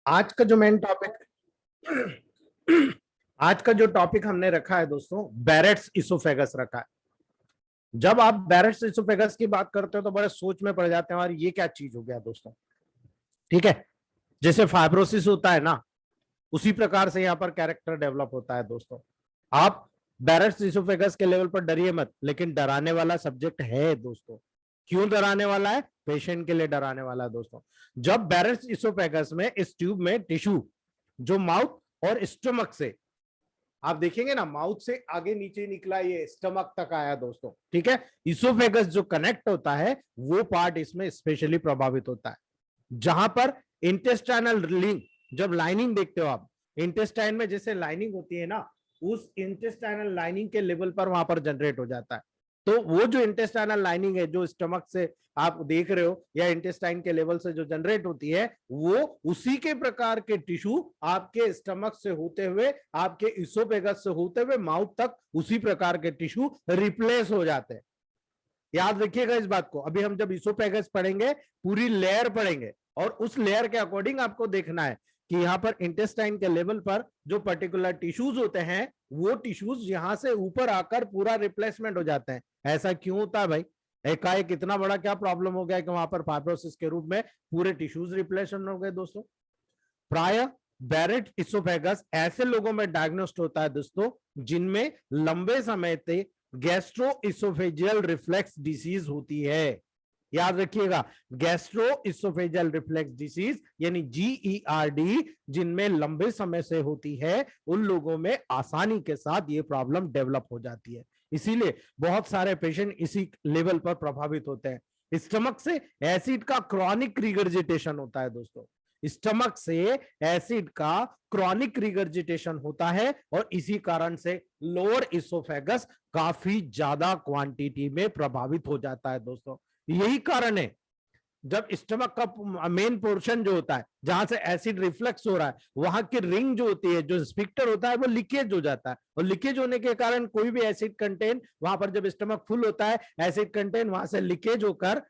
आज का जो मेन टॉपिक आज का जो टॉपिक हमने रखा है दोस्तों, बैरेट्स इसोफेगस रखा है। जब आप बैरेट्स इसोफेगस की बात करते हो तो बड़े सोच में पड़ जाते हैं, और ये क्या चीज हो गया दोस्तों। ठीक है, जैसे फाइब्रोसिस होता है ना, उसी प्रकार से यहाँ पर कैरेक्टर डेवलप होता है दोस्तों। आप बैरेट्स इसोफेगस के लेवल पर डरिए मत, लेकिन डराने वाला सब्जेक्ट है दोस्तों। क्यों डराने वाला है? पेशेंट के लिए डराने वाला है दोस्तों। जब बैरेट्स इसोफेगस में इस ट्यूब में टिश्यू जो माउथ और स्टमक से, आप देखेंगे ना, माउथ से आगे नीचे निकला, ये स्टमक तक आया दोस्तों। ठीक है, इसोफेगस जो कनेक्ट होता है वो पार्ट इसमें स्पेशली प्रभावित होता है, जहां पर इंटेस्टाइनल लिंक, जब लाइनिंग देखते हो आप इंटेस्टाइन में, जैसे लाइनिंग होती है ना, उस इंटेस्टाइनल लाइनिंग के लेवल पर वहां पर जनरेट हो जाता है। तो वो जो इंटेस्टाइनल लाइनिंग है जो स्टमक से आप देख रहे हो या इंटेस्टाइन के लेवल से जो जनरेट होती है, वो उसी के प्रकार के टिश्यू आपके स्टमक से होते हुए, आपके इसोफेगस से होते हुए माउथ तक उसी प्रकार के टिश्यू रिप्लेस हो जाते हैं। याद रखिएगा इस बात को। अभी हम जब इसोफेगस पढ़ेंगे, पूरी लेयर पढ़ेंगे, और उस लेयर के अकॉर्डिंग आपको देखना है कि यहाँ पर इंटेस्टाइन के लेवल पर जो पर्टिकुलर टिश्यूज होते हैं, वो टिश्यूज यहां से ऊपर आकर पूरा रिप्लेसमेंट हो जाते हैं। ऐसा क्यों होता है भाई? एकाएक इतना बड़ा क्या प्रॉब्लम हो गया कि वहां पर फाइब्रोसिस के रूप में पूरे टिश्यूज रिप्लेसमेंट हो गए दोस्तों। प्राय बैरेट इसोफेगस ऐसे लोगों में डायग्नोस्ट होता है दोस्तों जिनमें लंबे समय से गैस्ट्रो इसोफेजियल रिफ्लेक्स डिसीज होती है। याद रखिएगा, गैस्ट्रो इसोफेजियल रिफ्लेक्स डिसीज यानी GERD जिनमें लंबे समय से होती है, उन लोगों में आसानी के साथ ये प्रॉब्लम डेवलप हो जाती है। इसीलिए बहुत सारे पेशेंट इसी लेवल पर प्रभावित होते हैं। स्टमक से एसिड का क्रॉनिक रिगर्जिटेशन होता है दोस्तों। स्टमक से एसिड का क्रॉनिक रिगर्जिटेशन होता है, और इसी कारण से लोअर इसोफेगस काफी ज्यादा क्वांटिटी में प्रभावित हो जाता है दोस्तों। यही कारण है, जब स्टमक का मेन पोर्शन जो होता है जहां से एसिड रिफ्लक्स हो रहा है, वहां की रिंग जो होती है, जो स्फिंक्टर होता है, वो लीकेज हो जाता है, और लीकेज होने के कारण कोई भी एसिड कंटेंट वहां पर, जब स्टमक फुल होता है, एसिड कंटेंट वहां से लीकेज होकर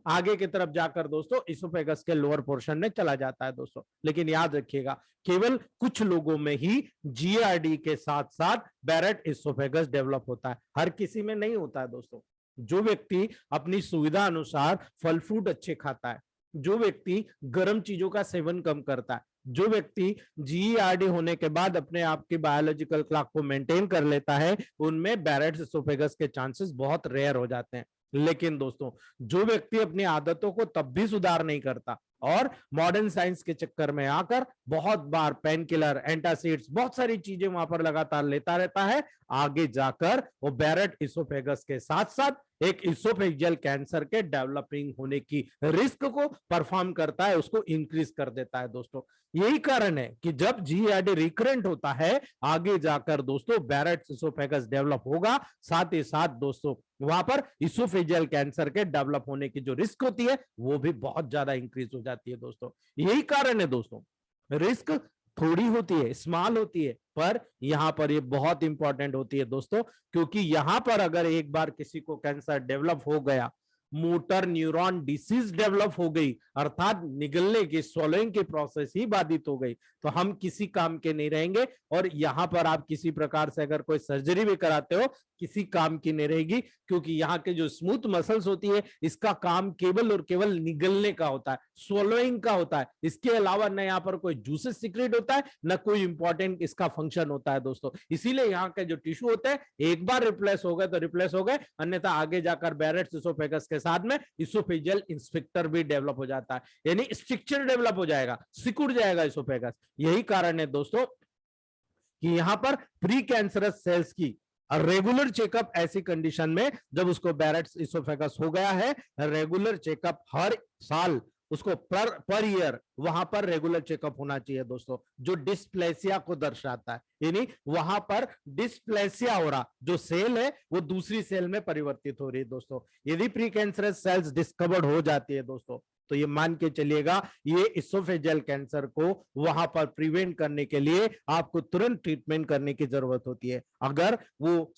आगे की तरफ जाकर दोस्तों इसोफेगस के लोअर पोर्शन में चला जाता है दोस्तों। लेकिन याद रखिएगा, केवल कुछ लोगों में ही GERD के साथ साथ बैरेट इसोफेगस डेवलप होता है, हर किसी में नहीं होता है दोस्तों। जो व्यक्ति अपनी सुविधा अनुसार फल फ्रूट अच्छे खाता है, जो व्यक्ति गर्म चीजों का सेवन कम करता है, जो व्यक्ति GERD होने के बाद अपने आप की बायोलॉजिकल क्लॉक को मेंटेन कर लेता है, उनमें बैरेट इसोफेगस के चांसेस बहुत रेयर हो जाते हैं। लेकिन दोस्तों, जो व्यक्ति अपनी आदतों को तब भी सुधार नहीं करता और मॉडर्न साइंस के चक्कर में आकर बहुत बार पेन किलर, एंटासिड्स, बहुत सारी चीजें वहां पर लगातार लेता रहता है, आगे जाकर वो बैरेट इसोफेगस के साथ साथ एक इसोफेजियल कैंसर के डेवलपिंग होने की रिस्क को परफॉर्म करता है, उसको इंक्रीज कर देता है दोस्तों। यही कारण है कि जब GERD रिकरेंट होता है, आगे जाकर दोस्तों बैरेट इसोफेगस डेवलप होगा, साथ ही साथ दोस्तों वहां पर इसोफेजियल कैंसर के डेवलप होने की जो रिस्क होती है वो भी बहुत ज्यादा इंक्रीज हो जाती है दोस्तों। यही कारण है दोस्तों, रिस्क थोड़ी होती है, स्मॉल होती है, पर यहां पर ये बहुत इंपॉर्टेंट होती है दोस्तों, क्योंकि यहां पर अगर एक बार किसी को कैंसर डेवलप हो गया, मोटर न्यूरॉन डिसीज डेवलप हो गई, अर्थात निगलने की, स्वॉलोइंग की प्रोसेस ही बाधित हो गई, तो हम किसी काम के नहीं रहेंगे। और यहां पर आप किसी प्रकार से अगर कोई सर्जरी भी कराते हो, किसी काम की नहीं रहेगी, क्योंकि यहाँ के जो स्मूथ मसल्स होती है, इसका काम केवल और केवल निगलने का होता है, स्वॉलोइंग का होता है। इसके अलावा न यहाँ पर कोई जूसेस सीक्रेट होता है, न कोई इंपॉर्टेंट इसका फंक्शन होता है दोस्तों। इसीलिए यहाँ के जो टिश्यू होते हैं, एक बार रिप्लेस हो गए तो रिप्लेस हो गए, अन्यथा आगे जाकर बैरेट इसोफेगस के साथ में इसोफेजियल इंस्पेक्टर भी डेवलप हो जाता है, यानी स्ट्रक्चर डेवलप हो जाएगा, सिकुड़ जाएगा इसोफेगस। यही कारण है दोस्तों कि यहां पर प्री कैंसरस सेल्स की रेगुलर चेकअप, ऐसी कंडीशन में जब उसको बैरेट इसोफेगस हो गया है, रेगुलर चेकअप हर साल उसको पर ईयर वहां पर रेगुलर चेकअप होना चाहिए दोस्तों, जो डिस्प्लेसिया को दर्शाता है, यानी वहां पर डिस्प्लेसिया हो रहा, जो सेल है वो दूसरी सेल में परिवर्तित हो रही है दोस्तों। यदि प्री कैंसरस सेल्स डिस्कवर्ड हो जाती है दोस्तों, तो ये मान के चलिएगा ये इसोफेजियल कैंसर को वहां पर प्रिवेंट करने के लिए आपको तुरंत ट्रीटमेंट करने की जरूरत होती है। अगर वो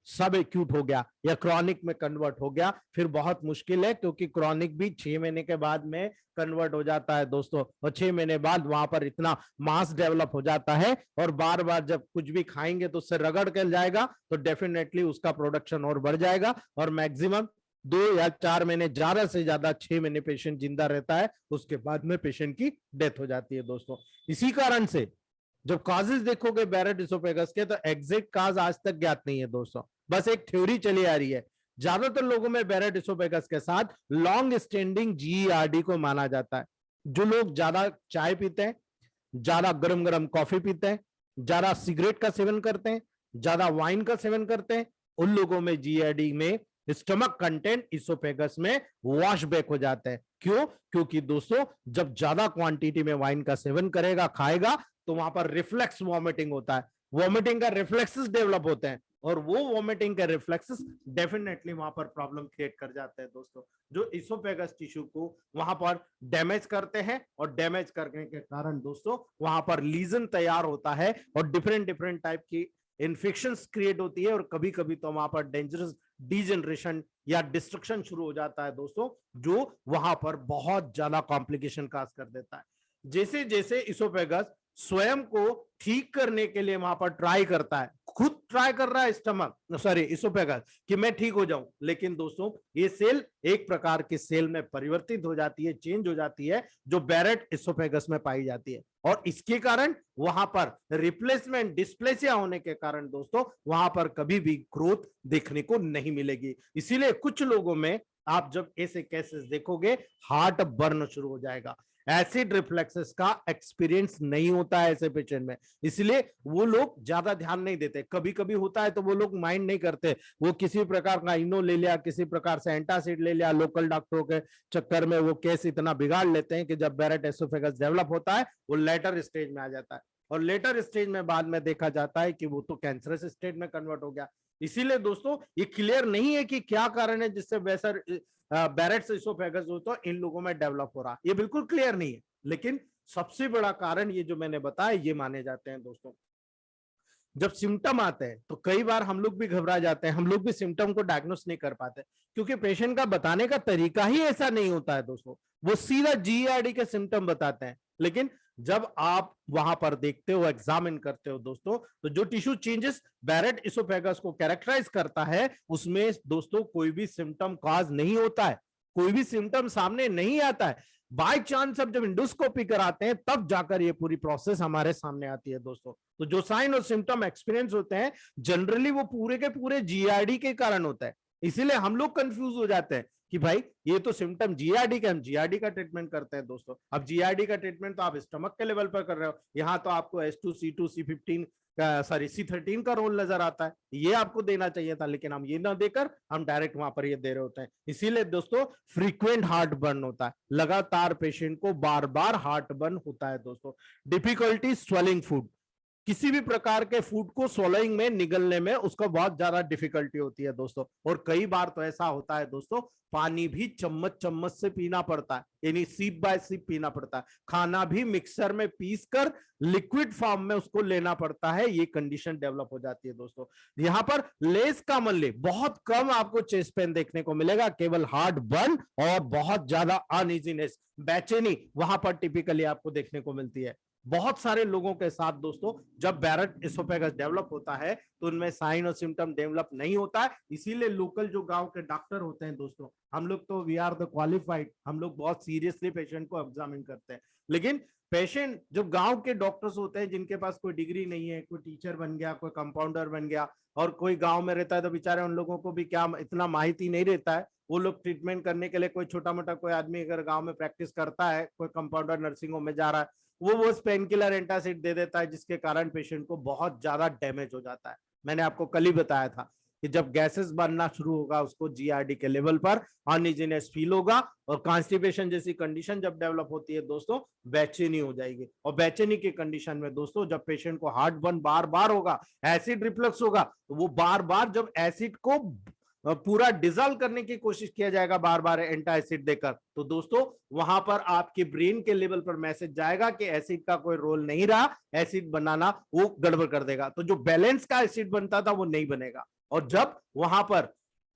सब एक्यूट हो गया या क्रॉनिक में कन्वर्ट हो गया फिर बहुत मुश्किल है, क्योंकि क्रॉनिक भी 6 महीने के बाद में कन्वर्ट हो जाता है दोस्तों, और 6 महीने बाद वहां पर इतना मास डेवलप हो जाता है और बार बार जब कुछ भी खाएंगे तो उससे रगड़ कर जाएगा तो डेफिनेटली उसका प्रोडक्शन और बढ़ जाएगा और मैक्सिमम 2 या 4 महीने, ज्यादा से ज्यादा 6 महीने पेशेंट जिंदा रहता है, उसके बाद में पेशेंट की डेथ हो जाती है दोस्तों। इसी कारण से जब कॉजेज देखोगे बैरेट इसोफेगस के तो एग्जैक्ट कॉज आज तक ज्ञात नहीं है दोस्तों, बस एक थ्योरी चली आ रही है। ज्यादातर लोगों में बैरेट इसोफेगस के साथ लॉन्ग स्टैंडिंग जीईआरडी को माना जाता है। जो लोग ज्यादा चाय पीते हैं, ज्यादा गरम गरम कॉफी पीते हैं, ज्यादा सिगरेट का सेवन करते हैं, ज्यादा वाइन का सेवन करते हैं, उन लोगों में जीईआरडी में स्टमक कंटेंट इसोफेगस में वॉश बैक हो जाते हैं। क्यों? क्योंकि दोस्तों जब ज्यादा क्वांटिटी में वाइन का सेवन करेगा, खाएगा, तो वहां पर रिफ्लेक्स वॉमिटिंग होता है, वॉमिटिंग का रिफ्लेक्सेस डेवलप होते हैं और वो वॉमिटिंग के रिफ्लेक्सेस डेफिनेटली वहां पर प्रॉब्लम क्रिएट कर जाते हैं दोस्तों, जो इसोफेगस टिश्यू को वहां पर डैमेज करते हैं और डैमेज करने के कारण दोस्तों वहां पर लीजन तैयार होता है और डिफरेंट डिफरेंट टाइप की इन्फेक्शंस क्रिएट होती है और कभी कभी तो वहां पर डेंजरस डीजनरेशन या डिस्ट्रक्शन शुरू हो जाता है दोस्तों, जो वहां पर बहुत ज्यादा कॉम्प्लिकेशन काज कर देता है। जैसे जैसे इसोफेगस स्वयं को ठीक करने के लिए वहां पर ट्राई करता है, खुद ट्राई कर रहा है इसोफेगस कि मैं ठीक हो जाऊं, लेकिन दोस्तों ये सेल एक प्रकार के सेल में परिवर्तित हो जाती है, चेंज हो जाती है, जो बैरेट इसोफेगस में पाई जाती है और इसके कारण वहां पर रिप्लेसमेंट डिस्प्लेसिया होने के कारण दोस्तों वहां पर कभी भी ग्रोथ देखने को नहीं मिलेगी। इसीलिए कुछ लोगों में आप जब ऐसे केसेस देखोगे हार्ट बर्न शुरू हो जाएगा, एसिड रिफ्लेक्सेस का एक्सपीरियंस नहीं होता है ऐसे पेशेंट में, इसलिए वो लोग ज्यादा ध्यान नहीं देते। कभी कभी होता है तो वो लोग माइंड नहीं करते, वो किसी प्रकार का इनो ले लिया, किसी प्रकार से एंटासिड ले लिया, लोकल डॉक्टरों के चक्कर में वो केस इतना बिगाड़ लेते हैं कि जब बैरेट एसोफेगस डेवलप होता है वो लेटर स्टेज में आ जाता है और लेटर स्टेज में बाद में देखा जाता है कि वो तो कैंसरस स्टेज में कन्वर्ट हो गया। इसीलिए दोस्तों ये क्लियर नहीं है कि क्या कारण है जिससे बैरेट्स इसोफेगस हो तो इन लोगों में डेवलप हो रहा, ये बिल्कुल क्लियर नहीं है, लेकिन सबसे बड़ा कारण ये जो मैंने बताया ये माने जाते हैं दोस्तों। जब सिम्टम आते हैं तो कई बार हम लोग भी घबरा जाते हैं, हम लोग भी सिम्टम को डायग्नोस नहीं कर पाते क्योंकि पेशेंट का बताने का तरीका ही ऐसा नहीं होता है दोस्तों, वो सीधा जीईआरडी के सिम्टम बताते हैं। लेकिन जब आप वहां पर देखते हो, एग्जामिन करते हो दोस्तों, तो जो टिश्यू चेंजेस बैरेट इसोफेगस को कैरेक्टराइज करता है उसमें दोस्तों कोई भी सिम्टम कॉज नहीं होता है, कोई भी सिम्टम सामने नहीं आता है। बाय चांस अब जब इंडोस्कोपी कराते हैं तब जाकर ये पूरी प्रोसेस हमारे सामने आती है दोस्तों। तो जो साइन और सिम्टम एक्सपीरियंस होते हैं जनरली वो पूरे के पूरे जीआरडी के कारण होता है, इसीलिए हम लोग कंफ्यूज हो जाते हैं कि भाई ये तो सिम्टम जीआरडी का, हम जीआरडी का ट्रीटमेंट करते हैं दोस्तों। अब जीआरडी का ट्रीटमेंट तो आप स्टमक के लेवल पर कर रहे हो, यहाँ तो आपको S2 C2 C15 C13 का रोल नजर आता है, ये आपको देना चाहिए था, लेकिन हम ये ना देकर हम डायरेक्ट वहां पर ये दे रहे होते हैं। इसीलिए दोस्तों फ्रीक्वेंट हार्ट बर्न होता है, लगातार पेशेंट को बार बार हार्ट बर्न होता है दोस्तों। डिफिकल्टी स्वेलिंग फूड, किसी भी प्रकार के फूड को स्वॉलोइंग में, निगलने में उसको बहुत ज्यादा डिफिकल्टी होती है दोस्तों। और कई बार तो ऐसा होता है दोस्तों पानी भी चम्मच चम्मच से पीना पड़ता है, यानी सिप बाय सिप पीना पड़ता है, खाना भी मिक्सर में पीस कर लिक्विड फॉर्म में उसको लेना पड़ता है, ये कंडीशन डेवलप हो जाती है दोस्तों। यहाँ पर लेस कॉमनली बहुत कम आपको चेस्ट पेन देखने को मिलेगा, केवल हार्ट बर्न और बहुत ज्यादा अनइजीनेस, बेचैनी वहां पर टिपिकली आपको देखने को मिलती है। बहुत सारे लोगों के साथ दोस्तों जब बैरेट इसोफेगस डेवलप होता है तो उनमें साइन और सिम्टम डेवलप नहीं होता है, इसीलिए लोकल जो गांव के डॉक्टर होते हैं दोस्तों, हम लोग तो वी आर द क्वालिफाइड, हम लोग बहुत सीरियसली पेशेंट को एग्जामिन करते हैं। लेकिन पेशेंट जो गांव के डॉक्टर्स होते हैं जिनके पास कोई डिग्री नहीं है, कोई टीचर बन गया, कोई कंपाउंडर बन गया और कोई गांव में रहता है, तो बेचारे उन लोगों को भी क्या इतना माहिती नहीं रहता है। वो लोग ट्रीटमेंट करने के लिए, कोई छोटा मोटा कोई आदमी अगर गांव में प्रैक्टिस करता है, कोई कंपाउंडर नर्सिंग होम में जा रहा है, वो पेन किलर एंटासिड दे देता है, जिसके कारण पेशेंट को बहुत ज्यादा डैमेज हो जाता है। मैंने आपको कल ही बताया था कि जब गैसेस बनना शुरू होगा उसको जीआरडी के लेवल पर अनइजीनेस फील होगा और कॉन्स्टिपेशन जैसी कंडीशन जब डेवलप होती है दोस्तों बेचैनी हो जाएगी। और बेचैनी की कंडीशन में दोस्तों जब पेशेंट को हार्ट बर्न बार बार होगा, एसिड रिफ्लक्स होगा, तो वो बार बार जब एसिड को पूरा डिजॉल्व करने की कोशिश किया जाएगा बार बार एंटासिड देकर, तो दोस्तों वहां पर आपके ब्रेन के लेवल पर मैसेज जाएगा कि एसिड का कोई रोल नहीं रहा, एसिड बनाना वो गड़बड़ कर देगा, तो जो बैलेंस का एसिड बनता था वो नहीं बनेगा। और जब वहां पर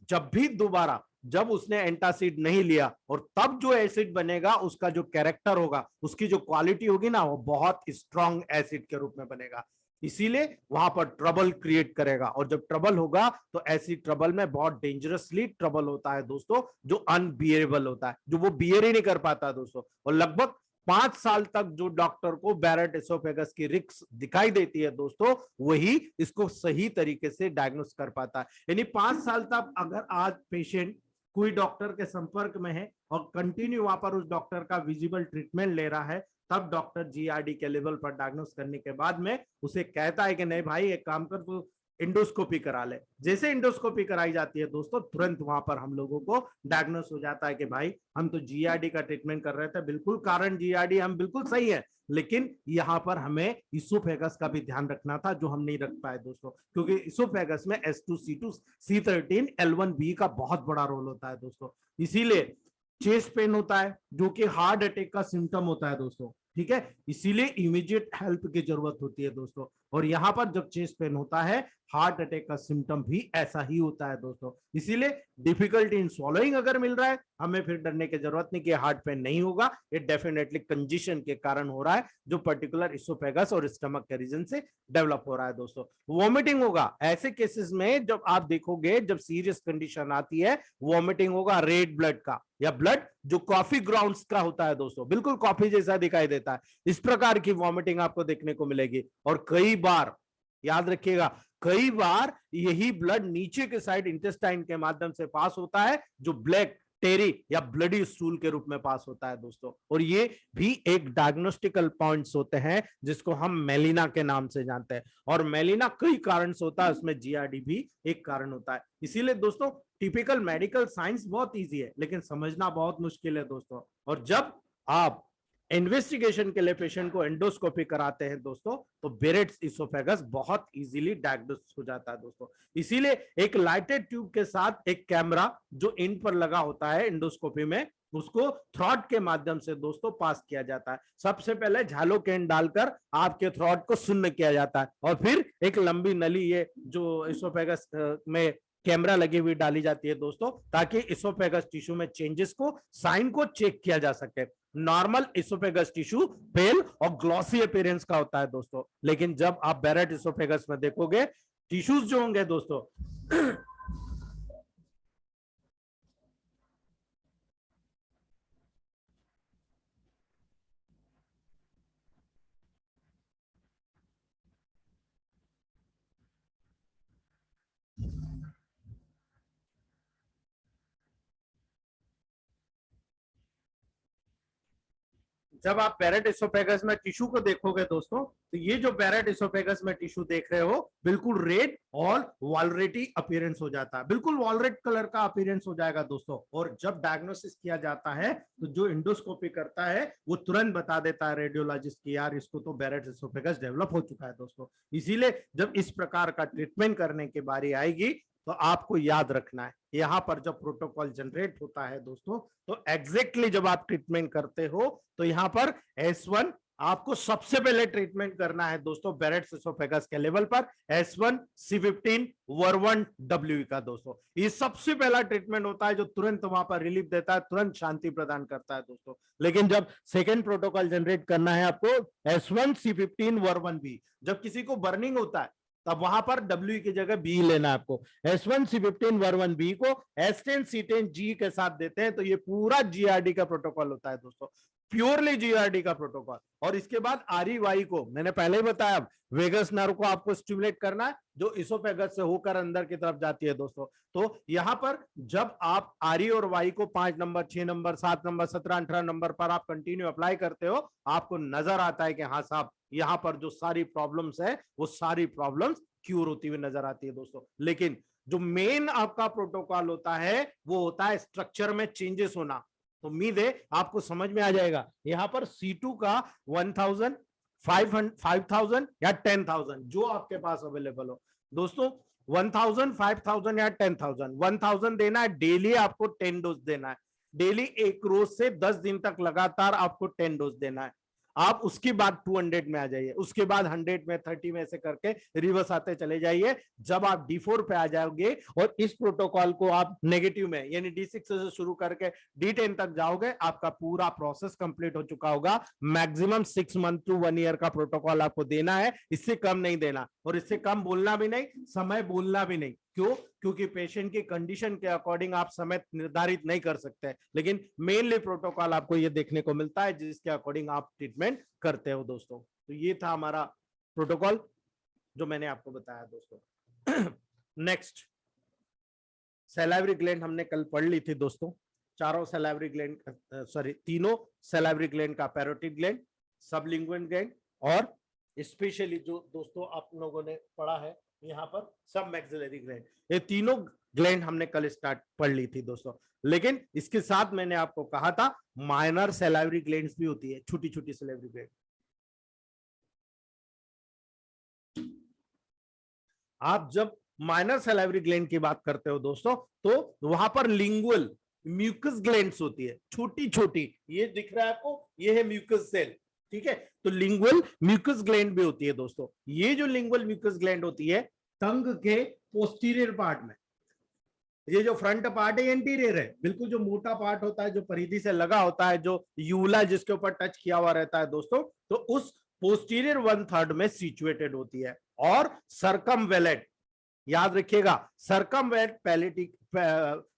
जब भी दोबारा जब उसने एंटासिड नहीं लिया और तब जो एसिड बनेगा उसका जो कैरेक्टर होगा, उसकी जो क्वालिटी होगी ना, वो बहुत स्ट्रॉन्ग एसिड के रूप में बनेगा। इसीलिए वहां पर ट्रबल क्रिएट करेगा, और जब ट्रबल होगा तो ऐसी ट्रबल में बहुत डेंजरसली ट्रबल होता है दोस्तों, जो अनबियरेबल होता है, जो वो बियर ही नहीं कर पाता दोस्तों। और लगभग 5 साल तक जो डॉक्टर को बैरेट एसोफेगस की रिस्क दिखाई देती है दोस्तों, वही इसको सही तरीके से डायग्नोस कर पाता है। यानी 5 साल तक अगर आज पेशेंट कोई डॉक्टर के संपर्क में है और कंटिन्यू वहां पर उस डॉक्टर का विजिबल ट्रीटमेंट ले रहा है, तब डॉक्टर जीआरडी के लेवल पर डायग्नोस करने के बाद में उसे कहता है कि नहीं भाई एक काम कर, तू इंडोस्कोपी करा ले। जैसे इंडोस्कोपी कराई जाती है दोस्तों, तुरंत वहां पर हम लोगों को डायग्नोस हो जाता है कि भाई हम तो जीआरडी का ट्रीटमेंट कर रहे थे, बिल्कुल कारण जीआरडी, हम बिल्कुल सही है, लेकिन यहाँ पर हमें इसोफेगस का भी ध्यान रखना था, जो हम नहीं रख पाए दोस्तों, क्योंकि इसोफेगस में S2C2 C13 L1B का बहुत बड़ा रोल होता है दोस्तों। इसीलिए चेस्ट पेन होता है जो कि हार्ट अटैक का सिम्टम होता है दोस्तों, ठीक है, इसीलिए इमीडिएट हेल्प की जरूरत होती है दोस्तों। और यहां पर जब चेस्ट पेन होता है, हार्ट अटैक का सिम्टम भी ऐसा ही होता है दोस्तों। इसीलिए डिफिकल्टी इन स्वॉलोइंग अगर मिल रहा है, हमें फिर डरने की जरूरत नहीं कि हार्ट पेन नहीं होगा, ये डेफिनेटली कंजेशन के कारण हो रहा है, जो पर्टिकुलर इसोफेगस और स्टमक के रीजन से डेवलप हो रहा है दोस्तों। वॉमिटिंग होगा ऐसे केसेस में, जब आप देखोगे जब सीरियस कंडीशन आती है, वॉमिटिंग होगा रेड ब्लड का, या ब्लड जो कॉफी ग्राउंड्स का होता है दोस्तों, बिल्कुल कॉफी जैसा दिखाई देता है, इस प्रकार की वॉमिटिंग आपको देखने को मिलेगी। और कई बार याद रखिएगा, कई बार यही ब्लड नीचे के साइड इंटेस्टाइन के माध्यम से पास होता है, जो ब्लैक टेरी या ब्लडी स्टूल के रूप में पास होता है दोस्तों। और ये भी एक डायग्नोस्टिकल पॉइंट्स होते हैं, जिसको हम मेलिना के नाम से जानते हैं। और मेलिना कई कारण से होता है, उसमें जीआरडी भी एक कारण होता है। इसीलिए दोस्तों टिपिकल मेडिकल साइंस बहुत इजी है, लेकिन समझना बहुत मुश्किल है दोस्तों। और जब आप इन्वेस्टिगेशन के लिए पेशेंट को एंडोस्कोपी कराते हैं दोस्तों, तो बेरेट्स इसोफेगस बहुत इजीली डायग्नोस हो जाता है दोस्तों। इसीलिए एक लाइटेड ट्यूब के साथ एक कैमरा जो इन पर लगा होता है एंडोस्कोपी में, उसको थ्रॉट के माध्यम से दोस्तों पास किया जाता है। सबसे पहले झालोकेन डालकर आपके थ्रॉट को शून्य किया जाता है, और फिर एक लंबी नली, ये जो इसोफेगस में कैमरा लगी हुई डाली जाती है दोस्तों, ताकि इसोफेगस टिश्यू में चेंजेस को, साइन को चेक किया जा सके। नॉर्मल इसोफेगस टिश्यू पेल और ग्लॉसी अपीयरेंस का होता है दोस्तों, लेकिन जब आप बैरेट इसोफेगस में देखोगे, टिश्यूज जो होंगे दोस्तों जब आप बैरेट इसोफेगस में टिश्यू को देखोगे दोस्तों, तो ये जो बैरेट इसोफेगस में टिश्यू देख रहे हो, बिल्कुल रेड और वॉलरेटी अपीयरेंस हो जाता है, बिल्कुल वॉलरेट कलर का अपीयरेंस हो जाएगा दोस्तों। और जब डायग्नोसिस किया जाता है, तो जो इंडोस्कोपी करता है वो तुरंत बता देता है रेडियोलॉजिस्ट की, यार इसको तो बैरेट इसोफेगस डेवलप हो चुका है दोस्तों। इसीलिए जब इस प्रकार का ट्रीटमेंट करने की बारी आएगी, तो आपको याद रखना है, यहां पर जब प्रोटोकॉल जनरेट होता है दोस्तों, तो एग्जैक्टली जब आप ट्रीटमेंट करते हो, तो यहां पर S1 आपको सबसे पहले ट्रीटमेंट करना है दोस्तों बैरेट्स इसोफेगस के लेवल पर, S1 C15 वर्वन W का दोस्तों, ये सबसे पहला ट्रीटमेंट होता है, जो तुरंत वहां पर रिलीफ देता है, तुरंत शांति प्रदान करता है दोस्तों। लेकिन जब सेकेंड प्रोटोकॉल जनरेट करना है आपको, S1 C15 वर्वन B, जब किसी को बर्निंग होता है, तब वहां पर W की जगह B लेना है आपको। S1 C15 वर्वन B को S10 C10 G के साथ देते हैं, तो ये पूरा GRD का प्रोटोकॉल होता है दोस्तों, प्योरली जीआरडी का प्रोटोकॉल। और इसके बाद REY को मैंने पहले ही बताया, वेगस नर्व को आपको स्टिमुलेट करना है, जो इसोफेगस से होकर अंदर की तरफ जाती है दोस्तों। तो यहां पर जब आप RE और Y को 5 नंबर, 6 नंबर, 7 नंबर, 17, 18 नंबर पर आप कंटिन्यू अप्लाई करते हो, आपको नजर आता है कि हाँ साहब, यहां पर जो सारी प्रॉब्लम्स है, वो सारी प्रॉब्लम्स क्यूर होती हुई नजर आती है दोस्तों। लेकिन जो मेन आपका प्रोटोकॉल होता है, वो होता है स्ट्रक्चर में चेंजेस होना। तो उम्मीद है आपको समझ में आ जाएगा। यहां पर C2 का 1000, 5000 या 10,000 जो आपके पास अवेलेबल हो दोस्तों, 1000, 5000 या 10,000। 1000 देना है डेली, आपको 10 डोज देना है डेली, एक रोज से 10 दिन तक लगातार आपको 10 डोज देना है। आप उसके बाद 200 में आ जाइए, उसके बाद 100 में, 30 में, ऐसे करके रिवर्स आते चले जाइए। जब आप D4 पे आ जाओगे और इस प्रोटोकॉल को आप नेगेटिव में यानी D6 से शुरू करके D10 तक जाओगे, आपका पूरा प्रोसेस कंप्लीट हो चुका होगा। मैक्सिमम 6 मंथ टू 1 ईयर का प्रोटोकॉल आपको देना है, इससे कम नहीं देना, और इससे कम बोलना भी नहीं, समय बोलना भी नहीं। क्यों? क्योंकि पेशेंट की कंडीशन के अकॉर्डिंग आप समय निर्धारित नहीं कर सकते, लेकिन मेनली प्रोटोकॉल आपको ये देखने को मिलता है जिसके अकॉर्डिंग आप ट्रीटमेंट करते हो दोस्तों। तो ये था हमारा प्रोटोकॉल जो मैंने आपको बताया दोस्तों। नेक्स्ट, सैलाइवरी ग्लैंड हमने कल पढ़ ली थी दोस्तों। चारों सैलाइवरी ग्लैंड, सॉरी तीनों सैलाइवरी ग्लैंड का पैरोटिड ग्लैंड, सबलिंगुअल ग्लैंड और स्पेशली जो दोस्तों आप लोगों ने पढ़ा है यहाँ पर सब मैक्सिलरी ग्लैंड, ये तीनों ग्लैंड हमने कल स्टार्ट पढ़ ली थी दोस्तों। लेकिन इसके साथ मैंने आपको कहा था माइनर सैलाइवरी ग्लैंड्स भी होती है, छोटी छोटी सैलाइवरी ग्लैंड। आप जब माइनर सैलाइवरी ग्लैंड की बात करते हो दोस्तों, तो वहां पर लिंगुअल म्यूकस ग्लैंड्स होती है, छोटी छोटी, ये दिख रहा है आपको, ये है म्यूकस सेल, ठीक है। तो लिंगुअल म्यूकस ग्लैंड भी होती है दोस्तों। ये जो लिंगुअल म्यूकस ग्लैंड होती है टंग के पोस्टीरियर पार्ट में, ये जो फ्रंट पार्ट है एंटीरियर है, बिल्कुल जो मोटा पार्ट होता है जो परिधि से लगा होता है, जो यूला जिसके ऊपर टच किया हुआ रहता है दोस्तों, तो उस पोस्टीरियर 1/3 में सिचुएटेड होती है। और सरकमवेलेट, याद रखिएगा, सरकमवेलेट पैलेटिक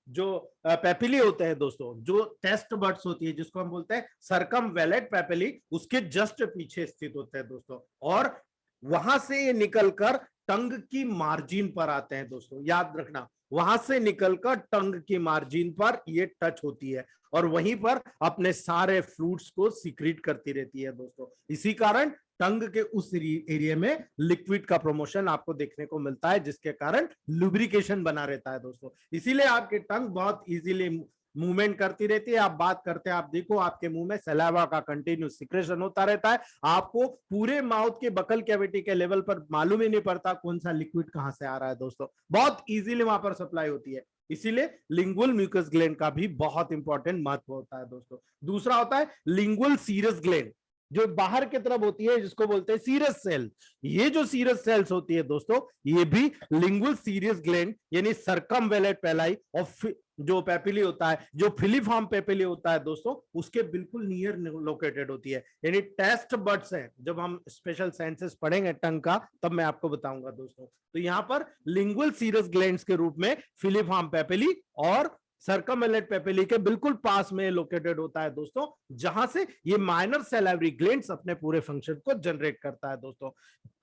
जो पेपिली होते हैं दोस्तों, जो टेस्ट बर्ड्स होती है जिसको हम बोलते हैं सरकमवेलेट पेपिली, उसके जस्ट पीछे स्थित होते हैं दोस्तों, और वहां से ये निकलकर टंग की मार्जिन पर आते हैं दोस्तों। याद रखना, वहां से निकलकर टंग की मार्जिन पर ये टच होती है और वहीं पर अपने सारे फ्लूइड्स को सीक्रेट करती रहती है दोस्तों। इसी कारण टंग के उस एरिया में लिक्विड का प्रमोशन आपको देखने को मिलता है, जिसके कारण लुब्रिकेशन बना रहता है दोस्तों। इसीलिए आपकी टंग बहुत इजीली मूवमेंट करती रहती है। आप बात करते हैं, आप देखो आपके मुंह में सलाइवा का कंटिन्यूस सिक्रेशन होता रहता है, आपको पूरे माउथ के बकल कैविटी के लेवल पर मालूम ही नहीं पड़ता कौन सा लिक्विड कहां से आ रहा है दोस्तों, बहुत इजीली वहां पर सप्लाई होती है। इसीलिए लिंगुअल म्यूकस ग्लैंड का भी बहुत इंपॉर्टेंट महत्व होता है दोस्तों। दूसरा होता है लिंगुअल सीरस ग्लैंड, जो बाहर की तरफ होती है, जिसको बोलते हैं सीरस सेल। ये जो सीरस सेल्स होती है दोस्तों, ये भी लिंगुअल सीरस ग्लैंड यानी सरकमवेलेट पेलाई और जो पेपिली होता है, जो फिलीफॉर्म पेपिली होता है दोस्तों, उसके बिल्कुल नियर लोकेटेड होती है। यानी टेस्ट बड्स हैं, जब हम स्पेशल साइंसेस पढ़ेंगे टंग का तब मैं आपको बताऊंगा दोस्तों। तो यहाँ पर लिंगुअल सीरस ग्लैंड्स के रूप में फिलीफॉर्म पेपिली और सरकमवेलेट पेपिली के बिल्कुल पास में लोकेटेड होता है दोस्तों, जहां से ये माइनर सैलाइवरी ग्लैंड्स अपने पूरे फंक्शन को जनरेट करता है दोस्तों।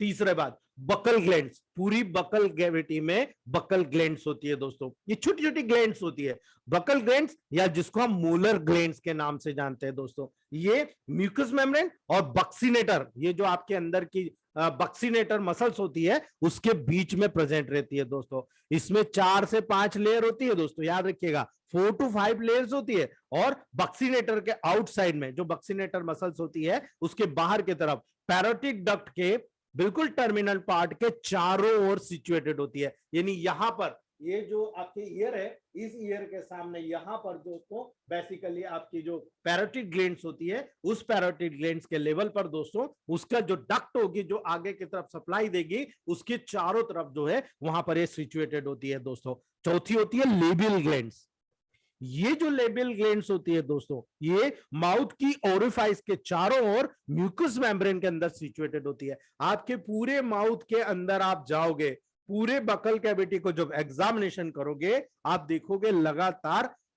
तीसरे बात, बकल ग्लैंड्स, पूरी बकल कैविटी में बकल ग्लैंड्स होती है दोस्तों। ये छोटी छोटी ग्लैंड्स होती है, बकल ग्लैंड्स, या जिसको हम मोलर ग्लैंड्स के नाम से जानते हैं दोस्तों। ये म्यूकस मेम्ब्रेन और बक्सीनेटर, ये जो आपके अंदर की बक्सीनेटर मसल्स होती है उसके बीच में प्रेजेंट रहती है दोस्तों। इसमें 4 से 5 लेयर होती है दोस्तों, याद रखिएगा 4 to 5 लेयर्स होती है। और बक्सीनेटर के आउटसाइड में जो बक्सीनेटर मसल्स होती है उसके बाहर की तरफ पैरोटिड डक्ट के बिल्कुल टर्मिनल पार्ट के चारों ओर सिचुएटेड होती है। यानी यहां पर ये जो आपकी ईयर है, इस ईयर के सामने यहाँ पर दोस्तों बेसिकली आपकी जो पैरोटिड ग्लैंड्स होती है, उस पैरोटिड ग्लैंड्स के लेवल पर दोस्तों उसका जो डक्ट होगी जो आगे की तरफ सप्लाई देगी, उसके चारों तरफ जो है वहां पर ये सिचुएटेड होती है दोस्तों। चौथी होती है लेबियल ग्लैंड्स। ये जो लेबियल ग्लैंड्स होती है दोस्तों, ये माउथ की ओरिफाइस के चारों ओर म्यूकस मेम्ब्रेन के अंदर सिचुएटेड होती है। आपके पूरे माउथ के अंदर आप जाओगे, पूरे बकल कैविटी को जब एग्जामिनेशन करोगे, आप देखोगे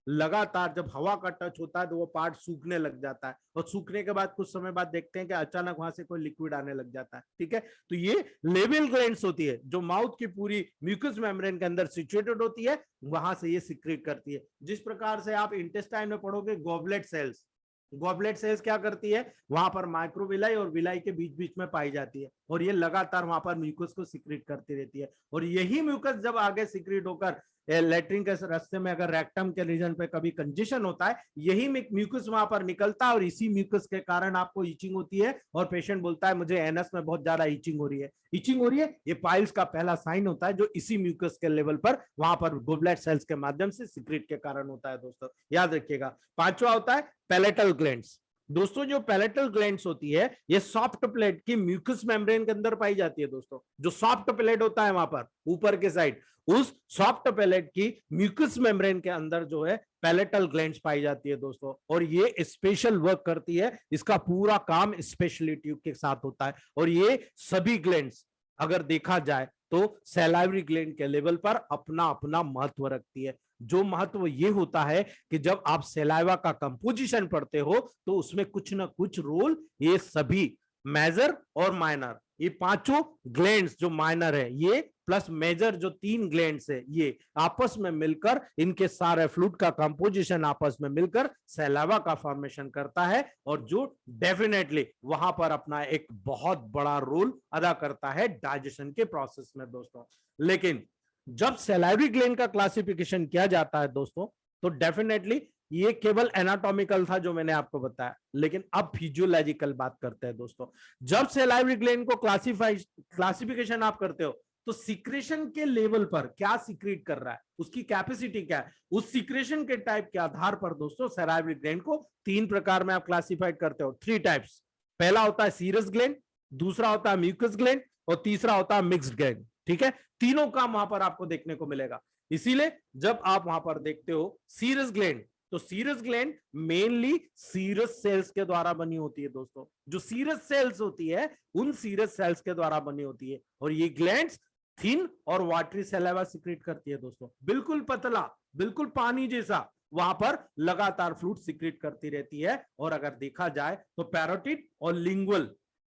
लगातार जब हवा का टच होता है तो वो पार्ट सूखने लग जाता है, और सूखने के बाद कुछ समय बाद देखते हैं कि अचानक वहां से कोई लिक्विड आने लग जाता है। ठीक है, तो ये लेबियल ग्लैंड्स होती है जो माउथ की पूरी म्यूकस मेम्ब्रेन के अंदर सिचुएटेड होती है, वहां से ये सिक्रेट करती है। जिस प्रकार से आप इंटेस्टाइन में पढ़ोगे गॉबलेट सेल्स, गॉबलेट सेल्स क्या करती है, वहां पर माइक्रोविलाई और विलाई के बीच बीच में पाई जाती है, और ये लगातार वहां पर म्यूकस को सिक्रेट करती रहती है। और यही म्यूकस जब आगे सिक्रेट होकर लेटरिन के रास्ते में अगर रेक्टम के रीजन पे कभी कंजेशन होता है, यही म्यूकस वहां पर निकलता है और इसी म्यूकस के कारण आपको ईचिंग होती है और पेशेंट बोलता है मुझे एनस में बहुत ज्यादा ईचिंग हो रही है। ईचिंग हो रही है, ये पाइल्स का पहला साइन होता है जो इसी म्यूकस के लेवल पर वहां पर गोबलेट सेल्स के माध्यम से सिक्रेट के कारण होता है। दोस्तों याद रखिएगा। पांचवा होता है पैलेटल ग्लैंड्स। दोस्तों जो पैलेटल ग्लैंड्स होती है ये सॉफ्ट प्लेट की म्यूकस मेम्ब्रेन के अंदर पाई जाती है। दोस्तों जो सॉफ्ट प्लेट होता है वहां पर ऊपर के साइड, उस सॉफ्ट पैलेट की म्यूकस मेम्ब्रेन के अंदर जो है पैलेटल ग्लैंड्स पाई जाती है दोस्तों, और ये स्पेशल वर्क करती है। इसका पूरा काम स्पेशली ट्यूब के साथ होता है और ये सभी ग्लैंड्स अगर देखा जाए तो सैलाइवरी ग्लैंड के लेवल पर अपना अपना महत्व रखती है। जो महत्व ये होता है कि जब आप सैलाइवा का कंपोजिशन पढ़ते हो तो उसमें कुछ ना कुछ रोल ये सभी मेजर और माइनर, ये पांचों ग्लैंड्स जो माइनर है ये प्लस मेजर जो 3 ग्लैंड्स है ये आपस में मिलकर इनके सारे फ्लूइड का कंपोजिशन आपस में मिलकर सैलावा का फॉर्मेशन करता है और जो डेफिनेटली वहां पर अपना एक बहुत बड़ा रोल अदा करता है डाइजेशन के प्रोसेस में दोस्तों। लेकिन जब सैलाइवरी ग्लैंड का क्लासिफिकेशन किया जाता है दोस्तों तो डेफिनेटली ये केवल एनाटॉमिकल था जो मैंने आपको बताया, लेकिन अब फिजियोलॉजिकल बात करते हैं दोस्तों। जब सैलाइवरी ग्लैंड को क्लासिफिकेशन आप करते हो तो सिक्रेशन के लेवल पर क्या सिक्रेट कर रहा है, उसकी कैपेसिटी क्या है, उस सिक्रेशन के टाइप के आधार पर दोस्तों सैलाइवरी ग्लैंड को 3 प्रकार में आप क्लासिफाइड करते हो, 3 टाइप्स। पहला होता है सीरस ग्लैंड, दूसरा होता है म्यूकस ग्लैंड और तीसरा होता है मिक्स्ड ग्लैंड। ठीक है, तीनों का वहां पर आपको देखने को मिलेगा। इसीलिए जब आप वहां पर देखते हो सीरस ग्लैंड, तो serous gland mainly serous cells के द्वारा बनी होती है दोस्तों। जो सीरस सेल्स होती है उन सीरस सेल्स के द्वारा बनी होती है और ये ग्लैंड्स थिन और वाटरी सैलाइवा सिक्रेट करती है दोस्तों, बिल्कुल पतला, बिल्कुल पानी जैसा, वहां पर लगातार फ्लूइड सिक्रेट करती रहती है। और अगर देखा जाए तो पैरोटिड और लिंगुअल,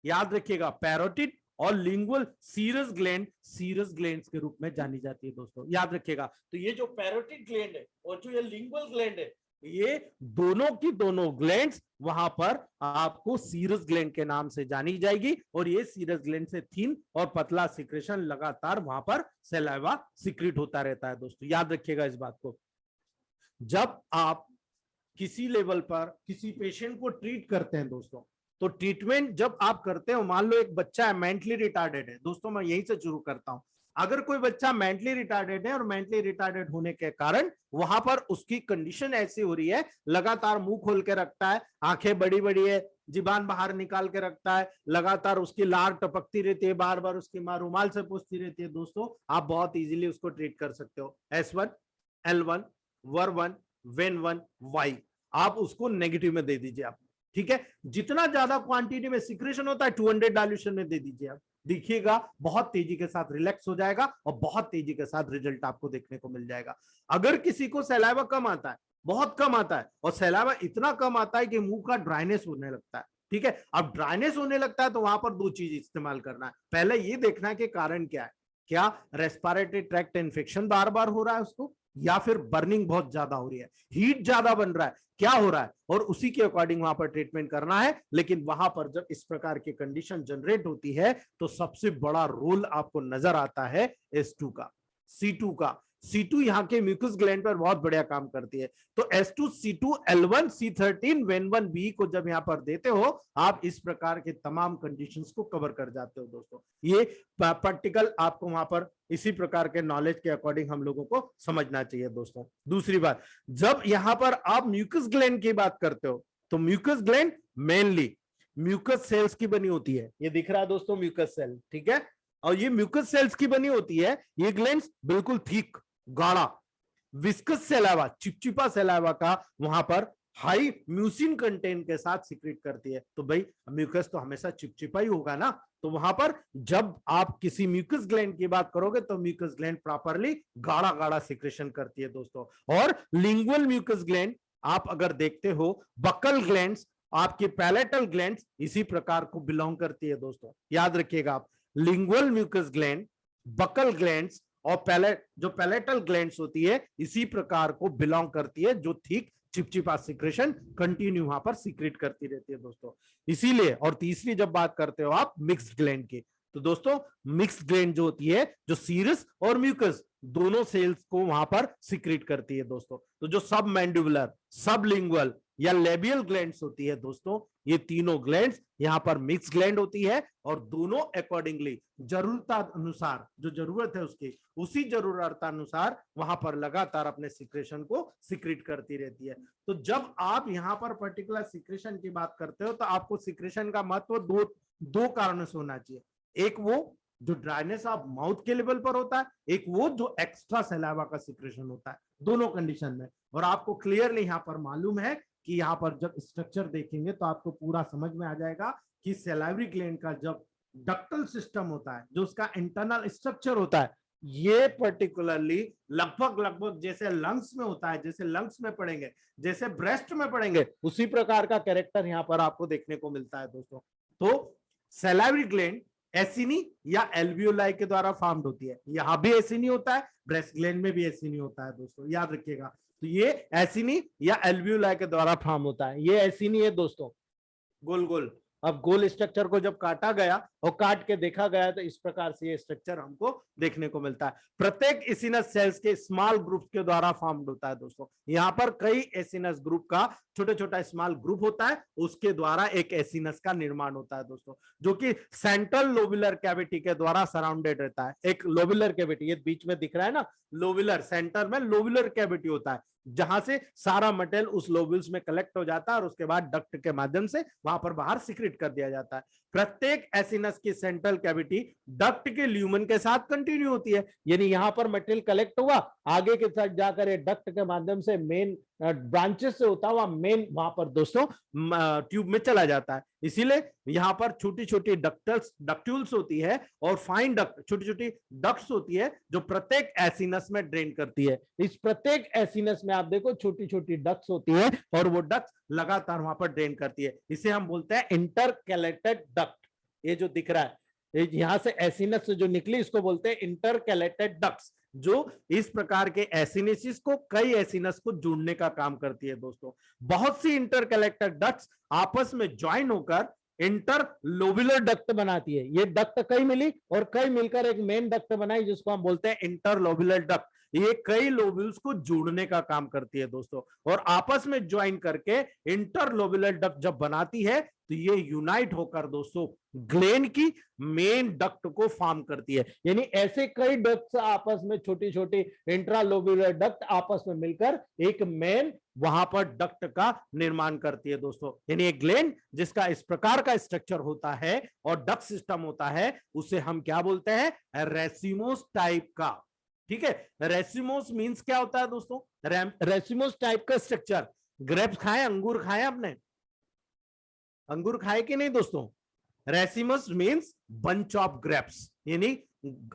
याद रखिएगा पैरोटिड और लिंगुअल सीरस ग्लैंड के रूप में जानी जाती है दोस्तों, याद रखिएगा। तो ये जो पैरोटिड ग्लैंड है और जो ये लिंगुअल ग्लैंड है, ये दोनों की दोनों ग्लैंड्स वहां पर आपको सीरस ग्लैंड के नाम से जानी जाएगी और ये सीरस ग्लैंड से थिन और पतला सिक्रेशन लगातार वहां पर सैलाइवा सिक्रेट होता रहता है दोस्तों, याद रखिएगा इस बात को। जब आप किसी लेवल पर किसी पेशेंट को ट्रीट करते हैं दोस्तों, तो ट्रीटमेंट जब आप करते हो, मान लो एक बच्चा है मेंटली रिटार्डेड है दोस्तों, मैं यहीं से शुरू करता हूं। अगर कोई बच्चा मेंटली रिटार्डेड है और मेंटली रिटार्डेड होने के कारण वहां पर उसकी कंडीशन ऐसी हो रही है, लगातार मुंह खोल के रखता है, आंखें बड़ी बड़ी है, जीभान बाहर निकाल के रखता है, लगातार उसकी लार टपकती रहती है, बार बार उसकी मां रुमाल से पूछती रहती है दोस्तों, आप बहुत इजीली उसको ट्रीट कर सकते हो। S1, L1, WER1, WEN1, Y, आप उसको नेगेटिव में दे दीजिए आप। ठीक है, जितना ज्यादा क्वांटिटी में सिक्रेशन होता है 200 डाइल्यूशन में दे दीजिए आप, देखिएगा बहुत तेजी के साथ रिलैक्स हो जाएगा और बहुत तेजी के साथ रिजल्ट आपको देखने को मिल जाएगा। अगर किसी को सैलाइवा कम आता है, बहुत कम आता है, और सैलाइवा इतना कम आता है कि मुंह का ड्राइनेस होने लगता है, ठीक है, अब ड्राइनेस होने लगता है तो वहां पर 2 चीज इस्तेमाल करना है। पहले ये देखना है कि कारण क्या है, क्या रेस्पिरेटरी ट्रैक्ट इन्फेक्शन बार बार हो रहा है उसको, या फिर बर्निंग बहुत ज्यादा हो रही है, हीट ज्यादा बन रहा है, क्या हो रहा है, और उसी के अकॉर्डिंग वहां पर ट्रीटमेंट करना है। लेकिन वहां पर जब इस प्रकार की कंडीशन जनरेट होती है तो सबसे बड़ा रोल आपको नजर आता है S2 का, C2 का। C2 यहाँ के म्यूकस ग्लैंड पर बहुत बढ़िया काम करती है। तो S2, C2, L1, C13, WEN1B को जब यहाँ पर देते हो, आप इस प्रकार के तमाम कंडीशंस को कवर कर जाते हो दोस्तों। ये प्रैक्टिकल आपको वहां पर इसी प्रकार के नॉलेज के अकॉर्डिंग हम लोगों को समझना चाहिए दोस्तों। दूसरी बात, जब यहाँ पर आप म्यूकस ग्लैंड की बात करते हो तो mucous gland mainly mucous cells की बनी होती है, ये दिख रहा है दोस्तों म्यूकस सेल, ठीक है, और ये म्यूकस सेल्स की बनी होती है। ये ग्लैंड्स बिल्कुल थिक, गाढ़ा, विस्कस सैलाइवा, चिपचिपा सैलाइवा का वहां पर हाई म्यूसिन कंटेंट के साथ सिक्रेट करती है। तो भाई म्यूकस तो हमेशा चिपचिपा ही होगा ना, तो वहां पर जब आप किसी म्यूकस ग्लैंड की बात करोगे तो म्यूकस ग्लैंड प्रॉपरली गाढ़ा गाढ़ा सिक्रेशन करती है दोस्तों। और लिंगुअल म्यूकस ग्लैंड आप अगर देखते हो, बकल ग्लैंड्स, आपकी पैलेटल ग्लैंड्स इसी प्रकार को बिलोंग करती है दोस्तों, याद रखिएगा आप। Lingual mucous gland, buccal glands और जो पैलेटल ग्लैंड्स होती है इसी प्रकार को बिलोंग करती है, जो थिक चिपचिपा सिक्रेशन कंटिन्यू वहां पर सिक्रेट करती रहती है दोस्तों। इसीलिए, और तीसरी जब बात करते हो आप मिक्स्ड ग्लैंड की, तो दोस्तों मिक्स्ड ग्लैंड जो होती है, जो सीरस और म्यूकस दोनों सेल्स को वहां पर सिक्रीट करती है दोस्तों। तो जो सब मैंडिबुलर, सबलिंगुअल या लेबियल ग्लैंड्स होती है दोस्तों, ये तीनों ग्लैंड्स यहाँ पर मिक्स ग्लैंड होती है और दोनों अकॉर्डिंगली जरूरतानुसार, जो जरूरत है उसकी, उसी जरूरतानुसार वहां पर लगातार अपने सिक्रेशन को सिक्रीट करती रहती है। तो जब आप यहाँ पर पर्टिकुलर सिक्रेशन की बात करते हो तो आपको सिक्रेशन का महत्व दो कारणों से होना चाहिए। एक वो जो ड्राइनेस ऑफ माउथ के लेवल पर होता है, एक वो जो एक्स्ट्रा सलाइवा का सिक्रेशन होता है, दोनों कंडीशन में। और आपको क्लियरली यहाँ पर मालूम है कि यहाँ पर जब स्ट्रक्चर देखेंगे तो आपको पूरा समझ में आ जाएगा कि सैलाइवरी ग्लैंड का जब डक्टल सिस्टम होता है, जो उसका इंटरनल स्ट्रक्चर होता है, ये पर्टिकुलरली लगभग जैसे लंग्स में होता है, जैसे लंग्स में पढ़ेंगे, जैसे ब्रेस्ट में पढ़ेंगे, उसी प्रकार का कैरेक्टर यहाँ पर आपको देखने को मिलता है दोस्तों। तो सैलाइवरी ग्लैंड एसिनी या एल्वियोलाई के द्वारा फॉर्म्ड होती है। यहां भी एसिनी होता है, ब्रेस्ट ग्लैंड में भी एसिनी होता है दोस्तों, याद रखिएगा। तो ये एसिनी या एल्वियोलाई के द्वारा फॉर्म होता है। ये एसिनी है दोस्तों, गोल गोल। अब गोल स्ट्रक्चर को जब काटा गया और काट के देखा गया तो इस प्रकार से ये स्ट्रक्चर हमको देखने को मिलता है। प्रत्येक एसिनस सेल्स के स्मॉल ग्रुप के द्वारा फॉर्म्ड होता है दोस्तों। यहाँ पर कई एसिनस ग्रुप का छोटा छोटा स्मॉल ग्रुप होता है, उसके द्वारा एक एसिनस का निर्माण होता है दोस्तों, जो कि सेंट्रल लोबुलर कैविटी के द्वारा सराउंडेड रहता है। एक लोबुलर कैविटी, ये बीच में दिख रहा है ना, लोबुलर, सेंटर में लोबुलर कैविटी होता है, जहां से सारा मटेरियल उस लोब्यूल्स में कलेक्ट हो जाता है और उसके बाद डक्ट के माध्यम से वहां पर बाहर सिक्रेट कर दिया जाता है। प्रत्येक एसिनस की सेंट्रल कैविटी डक्ट के ल्यूमन के साथ कंटिन्यू होती है, यानी यहां पर मटेरियल कलेक्ट हुआ, आगे के साथ जाकर ये डक्ट के माध्यम से मेन ब्रांचेस से होता हुआ मेन वहां पर दोस्तों ट्यूब में चला जाता है। इसीलिए यहां पर छोटी छोटी डक्ट्यूल्स होती है और फाइन डक्ट, छोटी छोटी डक्ट्स होती है जो प्रत्येक एसिनस में ड्रेन करती है। इस प्रत्येक एसिनस में आप देखो छोटी छोटी डक्ट्स होती है और वो डक्ट्स लगातार वहां पर ड्रेन करती है। इसे हम बोलते हैं इंटरकैलेटेड डक्ट। ये जो दिख रहा है यहां से एसिनस से जो निकली, इसको बोलते हैं इंटरकैलेटेड डक्ट्स, जो इस प्रकार के एसिनेसिस को कई एसिनस को जोड़ने का काम करती है दोस्तों। बहुत सी इंटरकलेक्टेड डक्ट्स आपस में ज्वाइन होकर इंटरलोबुलर डक्ट बनाती है। ये डक्ट कई मिली और कई मिलकर एक मेन डक्ट बनाई, जिसको हम बोलते हैं इंटरलोबुलर डक्ट। ये कई लोब्यूल्स को जोड़ने का काम करती है दोस्तों, और आपस में ज्वाइन करके इंटरलोबुलर डक्ट जब बनाती है तो ये यूनाइट होकर दोस्तों ग्लैंड की मेन डक्ट को फॉर्म करती है। यानी ऐसे कई डक्ट्स आपस में, छोटी छोटी इंट्रालोबुलर डक्ट आपस में मिलकर एक मेन वहां पर डक्ट का निर्माण करती है दोस्तों। यानी एक ग्लैंड जिसका इस प्रकार का स्ट्रक्चर होता है और डक्ट सिस्टम होता है, उसे हम क्या बोलते हैं? रेसिमोस टाइप का। ठीक है, रेसिमोस मींस क्या होता है दोस्तों? रेसिमोस टाइप का स्ट्रक्चर। ग्रेप्स खाए, अंगूर खाए आपने? अंगूर खाए कि नहीं दोस्तों? रेसिमस मींस बंच ऑफ ग्रेप्स, यानी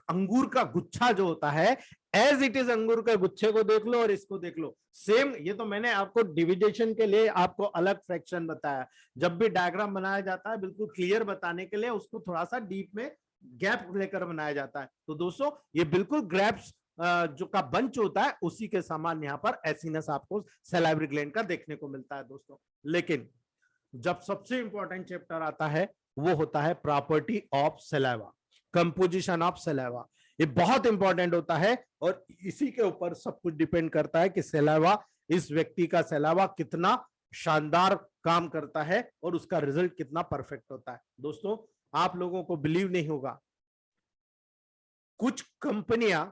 अंगूर का गुच्छा जो होता है, एज इट इज अंगूर के गुच्छे को देख लो और इसको देख लो, सेम। ये तो मैंने आपको डिविडेशन के लिए आपको अलग फ्रैक्शन बताया। जब भी डायग्राम बनाया जाता है बिल्कुल क्लियर बताने के लिए उसको थोड़ा सा डीप में गैप लेकर बनाया जाता है। तो दोस्तों ये बिल्कुल ग्रेप्स जो का बंच होता है उसी के समान यहाँ पर एसिनस आपको सैलाइवरी ग्लैंड का देखने को मिलता है दोस्तों। लेकिन जब सबसे इंपॉर्टेंट चैप्टर आता है वो होता है property of saliva, composition of saliva. ये बहुत इंपॉर्टेंट होता है और इसी के ऊपर सब कुछ डिपेंड करता है कि सलाइवा, इस व्यक्ति का सलाइवा कितना शानदार काम करता है और उसका रिजल्ट कितना परफेक्ट होता है। दोस्तों आप लोगों को बिलीव नहीं होगा, कुछ कंपनियां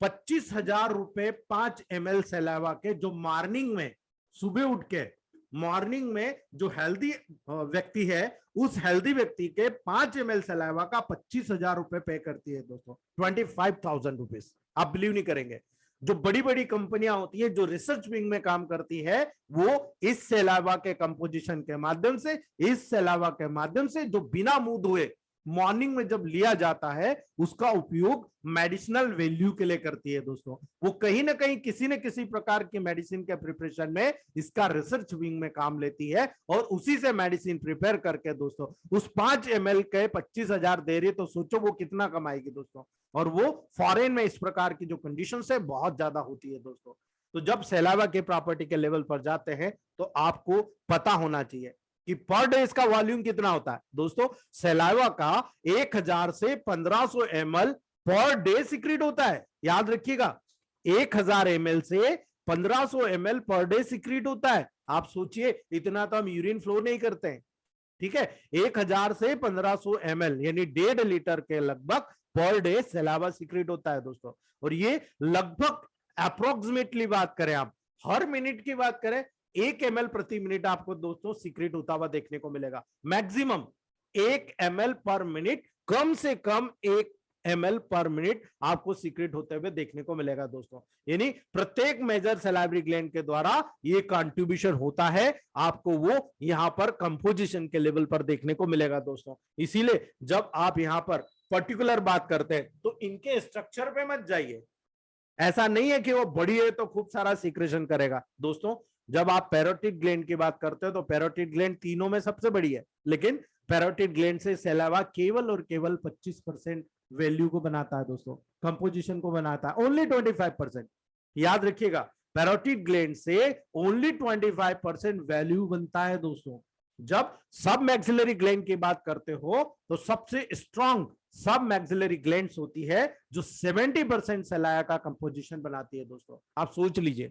25,000 रुपए 5 ml सलाइवा के, जो मॉर्निंग में सुबह उठ के मॉर्निंग में जो हेल्दी व्यक्ति है उस हेल्दी व्यक्ति के 5 ml सलाइवा का 25,000 रुपए पे करती है दोस्तों, 25,000 रुपीज। आप बिलीव नहीं करेंगे, जो बड़ी बड़ी कंपनियां होती है जो रिसर्च विंग में काम करती है, वो इस सलाइवा के कंपोजिशन के माध्यम से, इस सलाइवा के माध्यम से जो बिना मुंह धोए मॉर्निंग में जब लिया जाता है उसका उपयोग मेडिसिनल वैल्यू के लिए करती है दोस्तों। वो कहीं ना कहीं किसी न किसी प्रकार की मेडिसिन के प्रिपरेशन में इसका रिसर्च विंग में काम लेती है और उसी से मेडिसिन प्रिपेयर करके दोस्तों उस 5 ml के 25,000 दे रही, तो सोचो वो कितना कमाएगी दोस्तों। और वो फॉरेन में इस प्रकार की जो कंडीशन है बहुत ज्यादा होती है दोस्तों। तो जब सलाइवा के प्रॉपर्टी के लेवल पर जाते हैं तो आपको पता होना चाहिए कि पर डे इसका वॉल्यूम कितना होता है दोस्तों। सलाइवा का 1,000 से 1,500 ml पर डे सीक्रेट होता है, याद रखिएगा। 1000 ml से 1500 ml पर डे सीक्रेट होता है। आप सोचिए, इतना तो हम यूरिन फ्लो नहीं करते हैं, ठीक है। 1000 से 1500 ml यानी 1.5 लीटर के लगभग पर डे सैलावा सीक्रेट होता है दोस्तों। और ये लगभग अप्रोक्सीमेटली बात करें, आप हर मिनट की बात करें, 1 ml प्रति मिनट आपको दोस्तों सीक्रेट होता हुआ देखने को मिलेगा। मैक्सिमम 1 ml पर मिनट, कम से कम 1 ml पर मिनट आपको सीक्रेट होते हुए देखने को मिलेगा दोस्तों। यानी प्रत्येक मेजर सैलावरी ग्लैंड के द्वारा ये कंट्रीब्यूशन होता है, आपको वो यहां पर कंपोजिशन के लेवल पर देखने को मिलेगा दोस्तों। इसीलिए जब आप यहां पर पर्टिकुलर बात करते हैं तो इनके स्ट्रक्चर पे मत जाइए। ऐसा नहीं है कि वो बड़ी है तो खूब सारा सीक्रेशन करेगा दोस्तों। जब आप पैरोटिड ग्लैंड की बात करते हो तो पैरोटिड ग्लैंड तीनों में सबसे बड़ी है, लेकिन पैरोटिड ग्लैंड से सैलावा केवल और केवल 25% वैल्यू को बनाता है दोस्तों, कंपोजिशन को बनाता है, ओनली 25%। याद रखिएगा, पैरोटिड ग्लैंड से ओनली 25% वैल्यू बनता है दोस्तों। जब सब मैक्सिलरी ग्लैंड की बात करते हो तो सबसे स्ट्रॉन्ग सब मैक्सिलरी ग्लैंड्स होती है जो 70% सैलावा का कंपोजिशन बनाती है दोस्तों। आप सोच लीजिए,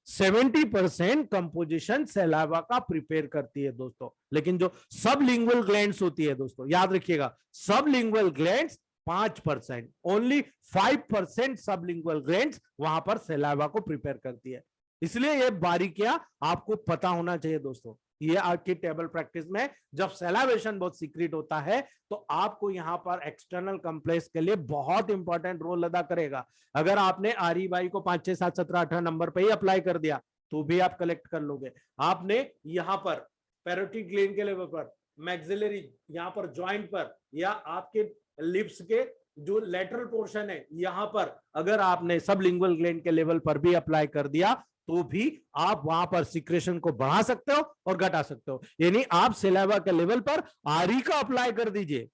70% कंपोजिशन सैलावा का प्रिपेयर करती है दोस्तों। लेकिन जो सब लिंगुअल ग्लैंड्स होती है दोस्तों, याद रखिएगा, सब लिंगुअल ग्लैंड्स 5%, ओनली 5% सब लिंगुअल ग्लैंड्स वहां पर सैलावा को प्रिपेयर करती है। इसलिए ये बारीकियां आपको पता होना चाहिए दोस्तों। ये आपकी टेबल प्रैक्टिस में जब सैलावेशन बहुत सीक्रेट होता है तो आपको यहां पर एक्सटर्नल कॉम्प्लेक्स के लिए बहुत इंपॉर्टेंट रोल अदा करेगा। अगर आपने आर को 5, 6, 7, 17, 18 नंबर पे ही अप्लाई कर दिया तो भी आप कलेक्ट कर लोगे। आपने यहां पर पैरोटिड ग्लैंड के लेवल पर, मैक्सिलरी यहां पर जॉइंट पर, या आपके लिप्स के जो लेटरल पोर्शन है यहां पर अगर आपने सब लिंगुअल ग्लैंड के लेवल पर भी अप्लाई कर दिया तो भी आप वहां पर सीक्रेशन को बढ़ा सकते हो और घटा सकते हो। यानी आप सैलावा के लेवल पर आरी का अप्लाई कर दीजिए,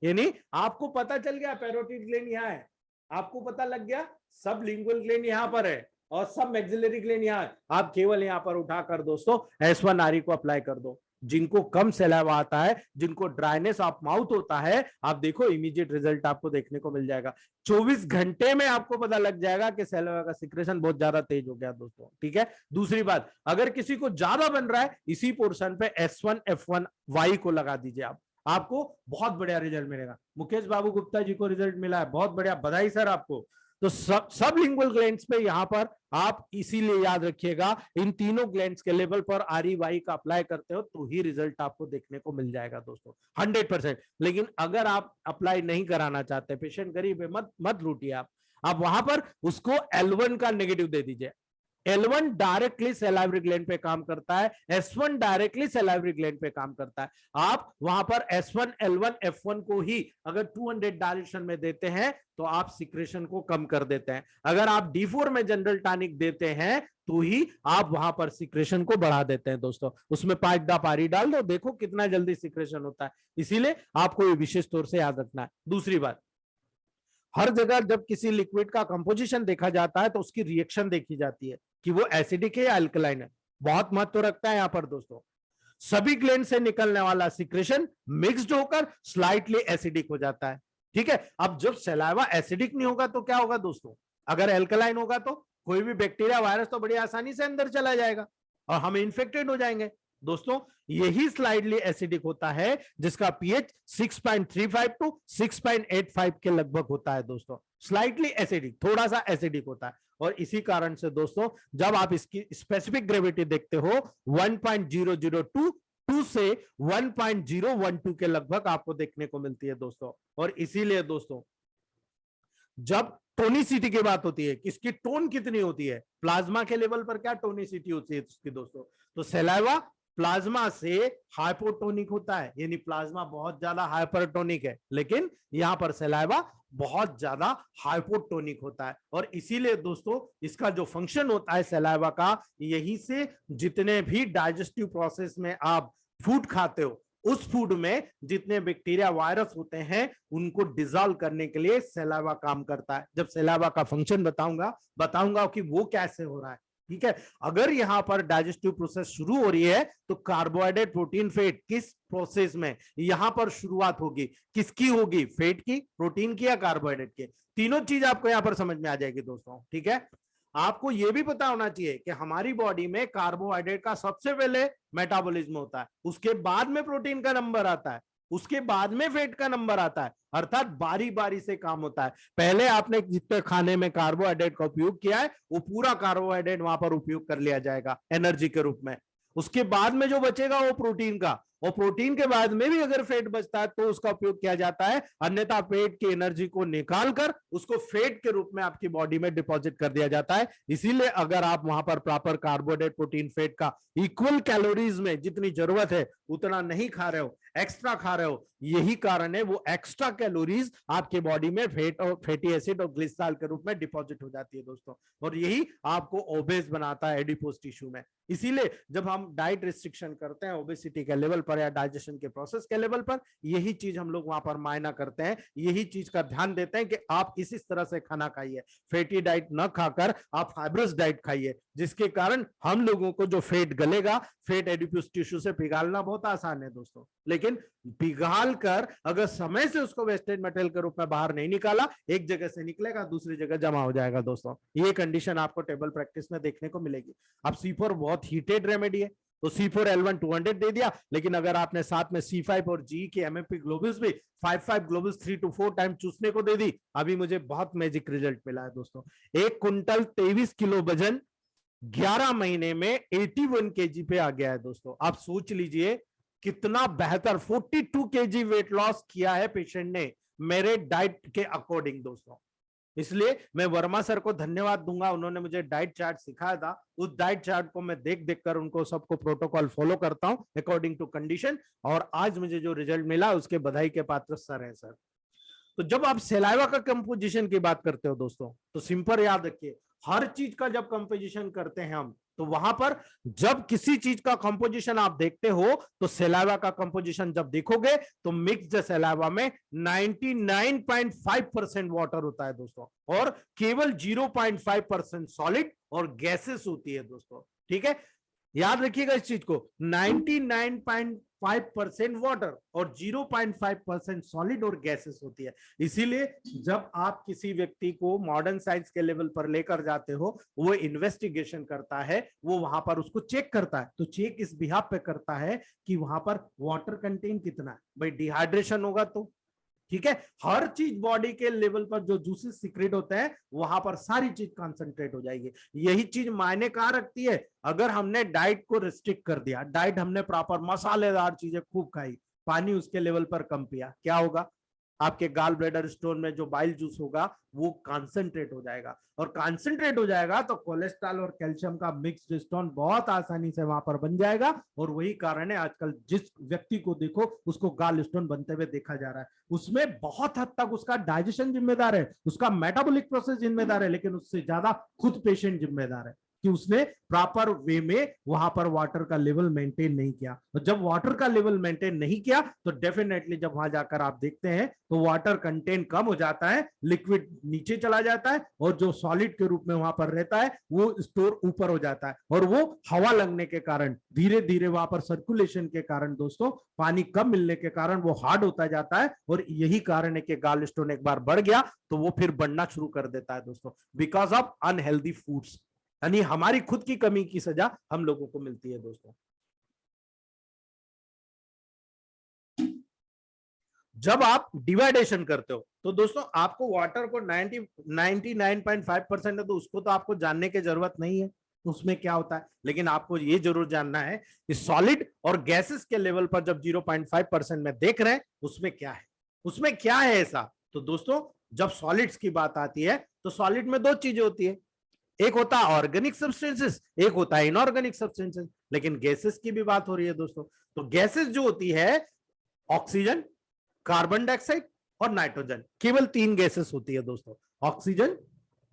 यानी आपको पता चल गया पैरोटिड ग्लैंड यहां है, आपको पता लग गया सब लिंगुअल ग्लैंड यहां पर है और सब मैक्सिलरी ग्लैंड यहां है। आप केवल यहां पर उठाकर दोस्तों S1 आरी को अप्लाई कर दो। जिनको कम सैलावा आता है, जिनको ड्राइनेस ऑफ माउथ होता है, आप देखो इमीडिएट रिजल्ट आपको देखने को मिल जाएगा। 24 घंटे में आपको पता लग जाएगा कि सैलावा का सिक्रेशन बहुत ज्यादा तेज हो गया दोस्तों, ठीक है। दूसरी बात, अगर किसी को ज्यादा बन रहा है, इसी पोर्शन पे S1 F1 Y को लगा दीजिए आप, आपको बहुत बढ़िया रिजल्ट मिलेगा। मुकेश बाबू गुप्ता जी को रिजल्ट मिला है, बहुत बढ़िया, बधाई सर आपको। तो सब लिंगुअल ग्लैंड्स पे यहां पर आप इसीलिए याद रखिएगा, इन तीनों ग्लैंड्स के लेवल पर REY का अप्लाई करते हो तो ही रिजल्ट आपको देखने को मिल जाएगा दोस्तों 100%। लेकिन अगर आप अप्लाई नहीं कराना चाहते, पेशेंट गरीब है, मत लूटिए आप वहां पर उसको L1 का नेगेटिव दे दीजिए। L1 डायरेक्टली सैलावरी ग्लैंड पे काम करता है, S1 डायरेक्टली सैलावरी ग्लैंड पे काम करता है। आप वहां पर S1 L1 F1 को ही अगर 200 डायरेक्शन में देते हैं तो आप सिक्रेशन को कम कर देते हैं। अगर आप D4 में जनरल टॉनिक देते हैं तो ही आप वहां पर सिक्रेशन को बढ़ा देते हैं दोस्तों। उसमें 5 ड्रॉप आरी डाल दो, देखो कितना जल्दी सिक्रेशन होता है। इसीलिए आपको ये विशेष तौर से याद रखना है। दूसरी बात, हर जगह जब किसी लिक्विड का कंपोजिशन देखा जाता है तो उसकी रिएक्शन देखी जाती है कि वो एसिडिक है या अल्कलाइन है, बहुत महत्व रखता है यहां पर दोस्तों। सभी ग्लैंड से निकलने वाला सिक्रेशन मिक्स्ड होकर स्लाइटली एसिडिक हो जाता है, ठीक है। अब जब सैलावा एसिडिक नहीं होगा तो क्या होगा दोस्तों, अगर एल्कलाइन होगा तो कोई भी बैक्टीरिया वायरस तो बड़ी आसानी से अंदर चला जाएगा और हम इन्फेक्टेड हो जाएंगे दोस्तों। यही स्लाइडली एसिडिक होता है जिसका पीएच 6.35 टू 6.85 के लगभग होता है दोस्तों। स्लाइटली एसिडिक, थोड़ा सा एसिडिक होता है। और इसी कारण से दोस्तों जब आप इसकी स्पेसिफिक ग्रेविटी देखते हो 1.002 से 1.012 के लगभग आपको देखने को मिलती है दोस्तों। और इसीलिए दोस्तों जब टोनिसिटी की बात होती है, इसकी टोन कितनी होती है, प्लाज्मा के लेवल पर क्या टोनिसिटी होती है उसकी दोस्तों, तो सैलावा प्लाज्मा से हाइपोटोनिक होता है, यानी प्लाज्मा बहुत ज्यादा हाइपरटोनिक है, लेकिन यहां पर सैलावा बहुत ज्यादा हाइपोटोनिक होता है। और इसीलिए दोस्तों इसका जो फंक्शन होता है सैलावा का, यही से जितने भी डाइजेस्टिव प्रोसेस में आप फूड खाते हो उस फूड में जितने बैक्टीरिया वायरस होते हैं उनको डिसॉल्व करने के लिए सैलावा काम करता है। जब सैलावा का फंक्शन बताऊंगा कि वो कैसे हो रहा है, ठीक है। अगर यहां पर डाइजेस्टिव प्रोसेस शुरू हो रही है तो कार्बोहाइड्रेट, प्रोटीन, फैट किस प्रोसेस में यहां पर शुरुआत होगी, किसकी होगी, फैट की, प्रोटीन की या कार्बोहाइड्रेट की। तीनों चीज आपको यहां पर समझ में आ जाएगी दोस्तों, ठीक है। आपको यह भी पता होना चाहिए कि हमारी बॉडी में कार्बोहाइड्रेट का सबसे पहले मेटाबॉलिज्म होता है, उसके बाद में प्रोटीन का नंबर आता है, उसके बाद में फैट का नंबर आता है, अर्थात बारी बारी से काम होता है। पहले आपने जितने खाने में कार्बोहाइड्रेट का उपयोग किया है वो पूरा कार्बोहाइड्रेट वहां पर उपयोग कर लिया जाएगा एनर्जी के रूप में, उसके बाद में जो बचेगा वो प्रोटीन का, और प्रोटीन के बाद में भी अगर फैट बचता है तो उसका उपयोग किया जाता है, अन्यथा फैट की एनर्जी को निकालकर उसको फैट के रूप में आपकी बॉडी में डिपॉजिट कर दिया जाता है। इसीलिए अगर आप वहां पर प्रॉपर कार्बोहाइड्रेट, प्रोटीन, फैट का इक्वल कैलोरीज में जितनी जरूरत है उतना नहीं खा रहे हो, एक्स्ट्रा खा रहे हो, यही कारण है वो एक्स्ट्रा कैलोरीज आपके बॉडी में फैट और फैटी एसिड और ग्लिसरॉल के रूप में डिपॉजिट हो जाती है दोस्तों, और यही आपको ओबेस बनाता है एडिपोज टिश्यू में। इसीलिए जब हम डाइट रिस्ट्रिक्शन करते हैं ओबेसिटी के लेवल पर या डाइजेशन के प्रोसेस के लेवल पर, यही चीज हम लोग वहां पर मायना करते हैं, यही चीज का ध्यान देते हैं कि आप इस तरह से खाना खाइए, फैटी डाइट न खाकर आप फाइब्रस डाइट खाइए, जिसके कारण हम लोगों को जो फैट गलेगा, फैट एडिपोज टिश्यू से पिघालना बहुत आसान है दोस्तों, लेकिन पिघाल कर अगर समय से उसको वेस्टेज मटेरियल के रूप में बाहर नहीं निकाला, एक जगह से निकलेगा दूसरी जगह जमा हो जाएगा दोस्तों। ये कंडीशन आपको टेबल प्रैक्टिस में देखने को मिलेगी। अब C4 बहुत हीटेड रेमेडी है तो C4L1 200 दे दिया, लेकिन अगर आपने साथ में C5 और G की MFP ग्लोबुल्स भी 5 ग्लोबुल्स 3 to 4 टाइम चूसने को दे दी, अभी मुझे बहुत मैजिक रिजल्ट मिला है दोस्तों। 1 कुंटल 23 किलो वजन 11 महीने में 81 kg पे आ गया है दोस्तों। आप सोच लीजिए कितना बेहतर 42 kg वेट लॉस किया है पेशेंट ने मेरे डाइट के अकॉर्डिंग दोस्तों। इसलिए मैं वर्मा सर को धन्यवाद दूंगा, उन्होंने मुझे डाइट चार्ट सिखाया था, उस डाइट चार्ट को मैं देख देख कर उनको सबको प्रोटोकॉल फॉलो करता हूं अकॉर्डिंग टू कंडीशन, और आज मुझे जो रिजल्ट मिला उसके बधाई के पात्र सर हैं सर। तो जब आप सलाइवा का कंपोजिशन की बात करते हो दोस्तों, तो सिंपल याद रखिए, हर चीज का जब कंपोजिशन करते हैं हम, तो वहां पर जब किसी चीज का कंपोजिशन आप देखते हो तो सलाइवा का कंपोजिशन जब देखोगे तो मिक्स्ड सलाइवा में 99.5% वाटर होता है दोस्तों, और केवल 0.5% सॉलिड और गैसेस होती है दोस्तों, ठीक है। याद रखिएगा इस चीज को, 99.5% वाटर और 0.5% सॉलिड और गैसेस होती है। इसीलिए जब आप किसी व्यक्ति को मॉडर्न साइंस के लेवल पर लेकर जाते हो, वो इन्वेस्टिगेशन करता है, वो वहां पर उसको चेक करता है, तो चेक इस बिहाफ पे करता है कि वहां पर वाटर कंटेंट कितना है। भाई डिहाइड्रेशन होगा तो ठीक है, हर चीज बॉडी के लेवल पर जो जूसेस सीक्रेट होते हैं वहां पर सारी चीज कंसंट्रेट हो जाएगी। यही चीज मायने कहाँ रखती है, अगर हमने डाइट को रिस्ट्रिक्ट कर दिया, डाइट हमने प्रॉपर मसालेदार चीजें खूब खाई, पानी उसके लेवल पर कम पिया, क्या होगा, आपके गाल ब्लैडर स्टोन में जो बाइल जूस होगा वो कंसंट्रेट हो जाएगा, और कंसंट्रेट हो जाएगा तो कोलेस्ट्रॉल और कैल्शियम का मिक्स्ड स्टोन बहुत आसानी से वहां पर बन जाएगा, और वही कारण है आजकल जिस व्यक्ति को देखो उसको गाल स्टोन बनते हुए देखा जा रहा है। उसमें बहुत हद तक उसका डाइजेशन जिम्मेदार है, उसका मेटाबॉलिक प्रोसेस जिम्मेदार है, लेकिन उससे ज्यादा खुद पेशेंट जिम्मेदार है कि उसने प्रॉपर वे में वहां पर वाटर का लेवल मेंटेन नहीं किया। तो जब वाटर का लेवल मेंटेन नहीं किया तो डेफिनेटली जब वहां जाकर आप देखते हैं तो वाटर कंटेंट कम हो जाता है, लिक्विड नीचे चला जाता है, और जो सॉलिड के रूप में वहां पर रहता है वो स्टोर ऊपर हो जाता है, और वो हवा लगने के कारण धीरे धीरे वहां पर सर्कुलेशन के कारण दोस्तों, पानी कम मिलने के कारण वो हार्ड होता जाता है, और यही कारण है कि गाल स्टोन एक बार बढ़ गया तो वो फिर बढ़ना शुरू कर देता है दोस्तों, बिकॉज ऑफ अनहेल्दी फूड्स, यानी हमारी खुद की कमी की सजा हम लोगों को मिलती है दोस्तों। जब आप डिवाइडेशन करते हो तो दोस्तों आपको वाटर को 99.5% है तो उसको तो आपको जानने की जरूरत नहीं है उसमें क्या होता है, लेकिन आपको ये जरूर जानना है कि सॉलिड और गैसेस के लेवल पर जब 0.5% में देख रहे हैं उसमें क्या है, उसमें क्या है ऐसा। तो दोस्तों जब सॉलिड्स की बात आती है तो सॉलिड में दो चीजें होती है, एक होता है ऑर्गेनिक सब्सटेंसेस, एक होता है इनऑर्गेनिक सब्सटेंसेस, लेकिन गैसेस की भी बात हो रही है दोस्तों। तो गैसेस जो होती है ऑक्सीजन, कार्बन डाइऑक्साइड और नाइट्रोजन, केवल 3 गैसेस होती है दोस्तों, ऑक्सीजन,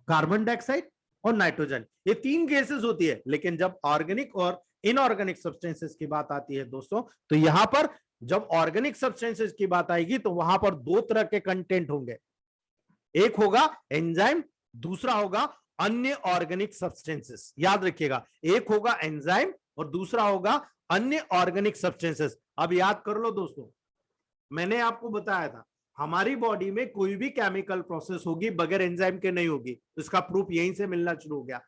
कार्बन डाइऑक्साइड और नाइट्रोजन, ये 3 गैसेस होती है। लेकिन जब ऑर्गेनिक और इनऑर्गेनिक सब्सटेंसेस की बात आती है दोस्तों, तो यहां पर जब ऑर्गेनिक सब्सटेंसेस की बात आएगी तो वहां पर 2 तरह के कंटेंट होंगे, एक होगा एंजाइम, दूसरा होगा अन्य ऑर्गेनिक सब्सटेंसेस। याद रखिएगा, एक होगा एंजाइम और दूसरा होगा अन्य ऑर्गेनिक सब्सटेंसेस। अब याद कर लो दोस्तों, मैंने आपको बताया था हमारी बॉडी में कोई भी केमिकल प्रोसेस होगी बगैर एंजाइम के नहीं होगी। इसका प्रूफ यहीं से मिलना शुरू हो गया।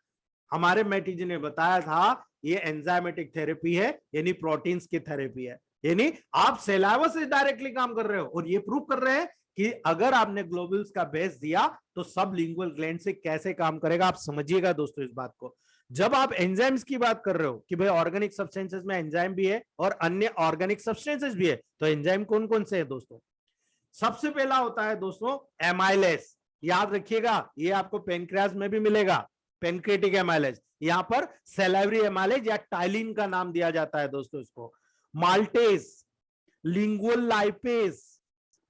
हमारे मैटी जी ने बताया था ये एंजाइमेटिक थेरेपी है, यानी प्रोटीन्स की थेरेपी है, यानी आप सैलाइवा से डायरेक्टली काम कर रहे हो। और ये प्रूव कर रहे हैं कि अगर आपने ग्लोबुल्स का बेस दिया तो सब लिंगुअल ग्लैंड से कैसे काम करेगा। आप समझिएगा दोस्तों इस बात को। जब आप एंजाइम्स की बात कर रहे हो कि भाई ऑर्गेनिक सब्सटेंसेस में एंजाइम भी है और अन्य ऑर्गेनिक सब्सटेंसेस भी है, तो एंजाइम कौन कौन से है दोस्तों? सबसे पहला होता है दोस्तों एमाइलेज। याद रखिएगा, ये आपको पेनक्रियास में भी मिलेगा, पेनक्रिएटिक एमाइलेज। यहां पर सैलाइवरी एमाइलेज या टाइलिन का नाम दिया जाता है दोस्तों इसको। माल्टेज, लिंगुअल लाइपेज,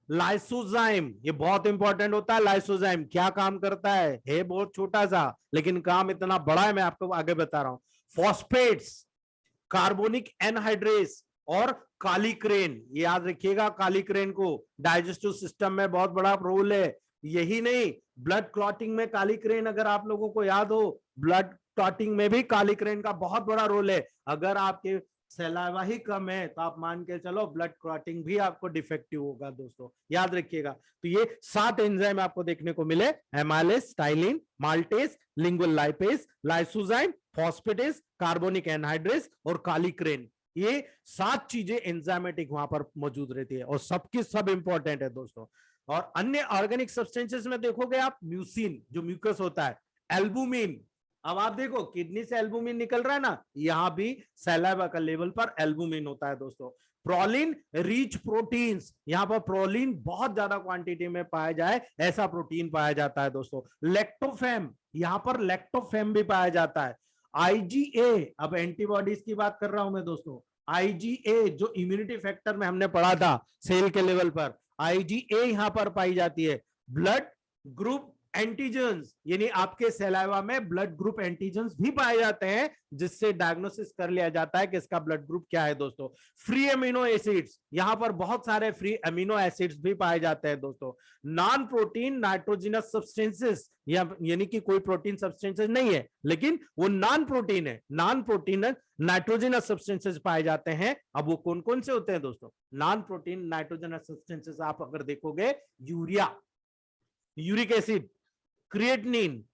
लाइसोजाइम, ये बहुत इंपॉर्टेंट होता है। लाइसोजाइम क्या काम करता है बहुत छोटा सा, लेकिन काम इतना बड़ा है, मैं आपको आगे बता रहा हूं। फॉस्फेट्स, कार्बोनिक एनहाइड्रेस और कालीक्रेन। ये याद रखिएगा, कालीक्रेन को डाइजेस्टिव सिस्टम में बहुत बड़ा रोल है। यही नहीं, ब्लड क्लॉटिंग में कालीक्रेन, अगर आप लोगों को याद हो, ब्लड क्लॉटिंग में भी कालीक्रेन का बहुत बड़ा रोल है। अगर आपके सैलाइवा ही कम है तो आप मान के चलो ब्लड क्लॉटिंग भी आपको डिफेक्टिव होगा दोस्तों। याद रखिएगा, तो ये 7 एंजाइम आपको देखने को मिले, amylase, ptyalin, maltase, lingual lipase, lysozyme, phosphatase, carbonic anhydrase और कालीक्रेन। ये 7 चीजें एंजाइमेटिक वहां पर मौजूद रहती है और सबकी सब इंपॉर्टेंट है दोस्तों। और अन्य ऑर्गेनिक सब्सटेंसेस में देखोगे आप म्यूसिन, जो म्यूकस होता है, एल्बुमिन। अब आप देखो किडनी से एल्बुमिन निकल रहा है ना, यहां भी सैलाइवा का लेवल पर एल्बुमिन होता है दोस्तों। प्रोलिन रिच प्रोटीन्स, यहां पर प्रोलिन बहुत ज्यादा क्वांटिटी में पाया जाए ऐसा प्रोटीन पाया जाता है दोस्तों। लेक्टोफेम, यहां पर लेक्टोफेम भी पाया जाता है। आईजीए, अब एंटीबॉडीज की बात कर रहा हूं मैं दोस्तों। आईजीए जो इम्यूनिटी फैक्टर में हमने पढ़ा था सेल के लेवल पर, आईजीए यहां पर पाई जाती है। ब्लड ग्रुप एंटीजेंस, यानी आपके सैलाइवा में ब्लड ग्रुप एंटीजेंस भी पाए जाते हैं, जिससे डायग्नोसिस कर लिया जाता है कि इसका ब्लड ग्रुप क्या है दोस्तों। फ्री अमीनो एसिड्स, यहां पर बहुत सारे फ्री अमीनो एसिड्स भी पाए जाते हैं दोस्तों। नॉन प्रोटीन नाइट्रोजिनस सब्सटेंसेस, यानी कि कोई प्रोटीन सब्सटेंसेस नहीं है लेकिन वो नॉन प्रोटीन है, नॉन प्रोटीन नाइट्रोजिनस सब्सटेंसेस पाए जाते हैं। अब वो कौन कौन से होते हैं दोस्तों? नॉन प्रोटीन नाइट्रोजिनस सब्सटेंसेस आप अगर देखोगे, urea, uric acid, creatinine,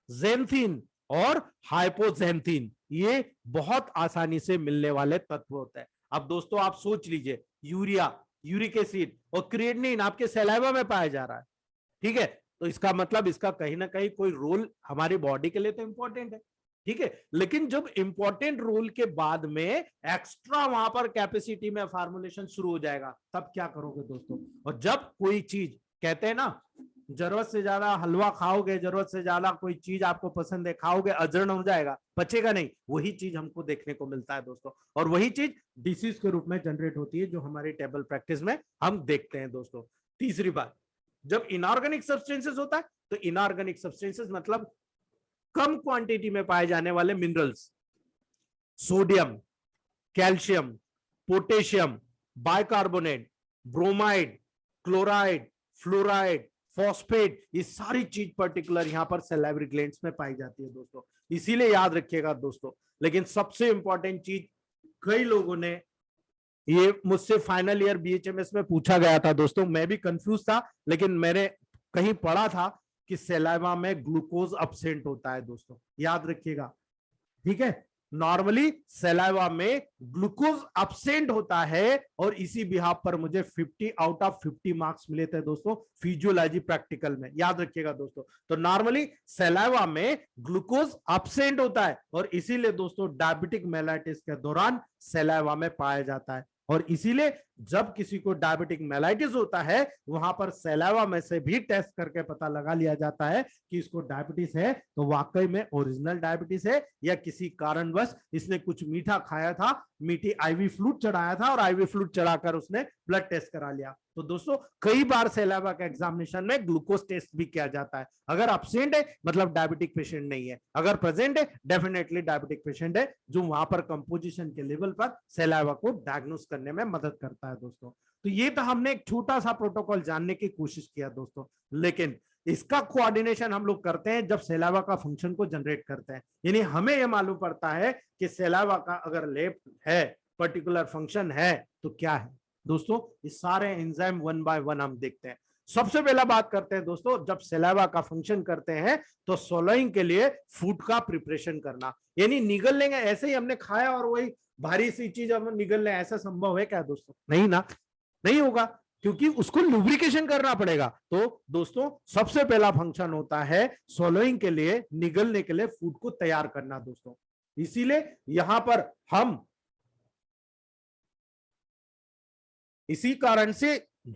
xanthine और हाइपोज़ैंथीन, ये बहुत आसानी से मिलने वाले तत्व होते हैं। अब दोस्तों आप सोच लीजिए, यूरिया, यूरिक एसिड और क्रिएटिनिन आपके सैलाइवा में पाया जा रहा है, ठीक है, तो इसका मतलब इसका कहीं ना कहीं कोई रोल हमारी बॉडी के लिए तो इंपॉर्टेंट है, ठीक है। लेकिन जब इंपॉर्टेंट रोल के बाद में एक्स्ट्रा वहां पर कैपेसिटी में फार्मुलेशन शुरू हो जाएगा, तब क्या करोगे दोस्तों? और जब कोई चीज, कहते हैं ना, जरूरत से ज्यादा हलवा खाओगे, जरूरत से ज्यादा कोई चीज आपको पसंद है खाओगे, अजीर्ण हो जाएगा, पचेगा नहीं। वही चीज हमको देखने को मिलता है दोस्तों, और वही चीज डिसीज के रूप में जनरेट होती है, जो हमारी टेबल प्रैक्टिस में हम देखते हैं दोस्तों। तीसरी बात, जब इनऑर्गेनिक सब्सटेंसेस होता है तो इनऑर्गेनिक सब्सटेंसेस मतलब कम क्वांटिटी में पाए जाने वाले minerals, sodium, calcium, potassium, bicarbonate, bromide, chloride, fluoride, phosphate, ये सारी चीज पर्टिकुलर यहां पर सैलाइवरी ग्लैंड्स में पाई जाती है दोस्तों। इसीलिए याद रखिएगा दोस्तों। लेकिन सबसे इंपॉर्टेंट चीज, कई लोगों ने ये मुझसे फाइनल ईयर बीएचएमएस में पूछा गया था दोस्तों, मैं भी कंफ्यूज था, लेकिन मैंने कहीं पढ़ा था कि सैलाइवा में ग्लूकोज अब्सेंट होता है दोस्तों, याद रखिएगा, ठीक है। नॉर्मली सैलाइवा में ग्लूकोज अब्सेंट होता है, और इसी बिहाफ पर मुझे 50 आउट ऑफ 50 मार्क्स मिले थे दोस्तों फिजियोलॉजी प्रैक्टिकल में, याद रखिएगा दोस्तों। तो नॉर्मली सैलाइवा में ग्लूकोज अब्सेंट होता है, और इसीलिए दोस्तों डायबिटिक मेलाइटिस के दौरान सैलाइवा में पाया जाता है। और इसीलिए जब किसी को डायबिटिक मेलाइटिस होता है, वहां पर सैलाइवा में से भी टेस्ट करके पता लगा लिया जाता है कि इसको डायबिटीज है, तो वाकई में ओरिजिनल डायबिटीज है या किसी कारणवश इसने कुछ मीठा खाया था, मीठी आईवी फ्लूइड चढ़ाया था और आईवी फ्लूइड चढ़ाकर उसने ब्लड टेस्ट करा लिया। तो दोस्तों कई बार सैलाइवा के एग्जामिनेशन में ग्लूकोज टेस्ट भी किया जाता है। अगर एब्सेंट है मतलब डायबिटिक पेशेंट नहीं है, अगर प्रेजेंट है डेफिनेटली डायबिटिक पेशेंट है, जो वहां पर कंपोजिशन के लेवल पर सैलाइवा को डायग्नोस करने में मदद करता है। करता है दोस्तों। तो ये तो हमने एक छोटा सा प्रोटोकॉल जानने की कोशिश किया दोस्तों, लेकिन इसका कोऑर्डिनेशन हम लोग करते हैं जब सेलावा का फंक्शन को जनरेट करते हैं। यानी हमें यह मालूम पड़ता है कि सेलावा का अगर लेफ्ट है, पर्टिकुलर फंक्शन है, तो क्या है दोस्तों। ये सारे एंजाइम वन बाय वन हम देखते हैं। सबसे पहला बात करते हैं दोस्तों, जब सेलावा का फंक्शन करते हैं तो सोलोइंग के लिए फूड का प्रिपरेशन करना, यानी निगल लेंगे ऐसे ही हमने खाया और वही भारी सी चीज हम निगल लें, ऐसा संभव है क्या दोस्तों? नहीं ना, नहीं होगा, क्योंकि उसको लुब्रिकेशन करना पड़ेगा। तो दोस्तों सबसे पहला फंक्शन होता है सोलोइंग के लिए, निगलने के लिए फूड को तैयार करना दोस्तों। इसीलिए यहां पर हम इसी कारण से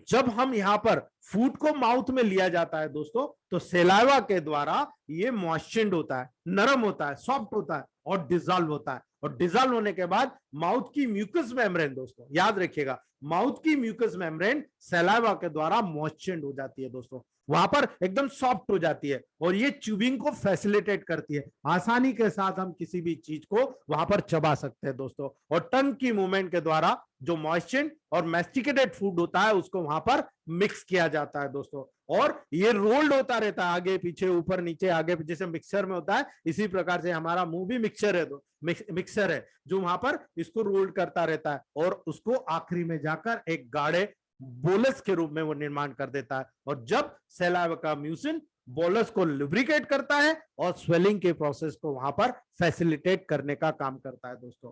जब हम यहां पर फूड को माउथ में लिया जाता है दोस्तों, तो सेलाइवा के द्वारा ये मॉइस्चर्ड होता है, नरम होता है, सॉफ्ट होता है और डिजॉल्व होता है। और डिजॉल्व होने के बाद माउथ की म्यूकस मेम्ब्रेन, दोस्तों याद रखिएगा, माउथ की म्यूकस मेम्ब्रेन सेलाइवा के द्वारा मॉइस्चर्ड हो जाती है दोस्तों, वहां पर एकदम सॉफ्ट हो जाती है और ये च्यूबिंग को फैसिलिटेट करती है। आसानी के साथ हम किसी भी चीज को वहां पर चबा सकते हैं दोस्तों। और टंग की मूवमेंट के द्वारा जो मॉइस्चर्ड और मैस्टिकेटेड फूड होता है उसको वहां पर मिक्स किया जाता है दोस्तों। और ये रोल्ड होता रहता है, आगे पीछे ऊपर नीचे आगे पीछे, जैसे मिक्सर में होता है, इसी प्रकार से हमारा मुंह भी मिक्सचर है, मिक्सर है जो वहां पर इसको रोल्ड करता रहता है और उसको आखिरी में जाकर एक गाढ़े बोलस के रूप में वो निर्माण कर देता है। और जब सेलाइवा का म्यूसिन बोलस को लुब्रिकेट करता है और स्वेलिंग के प्रोसेस को वहां पर फैसिलिटेट करने का काम करता है दोस्तों।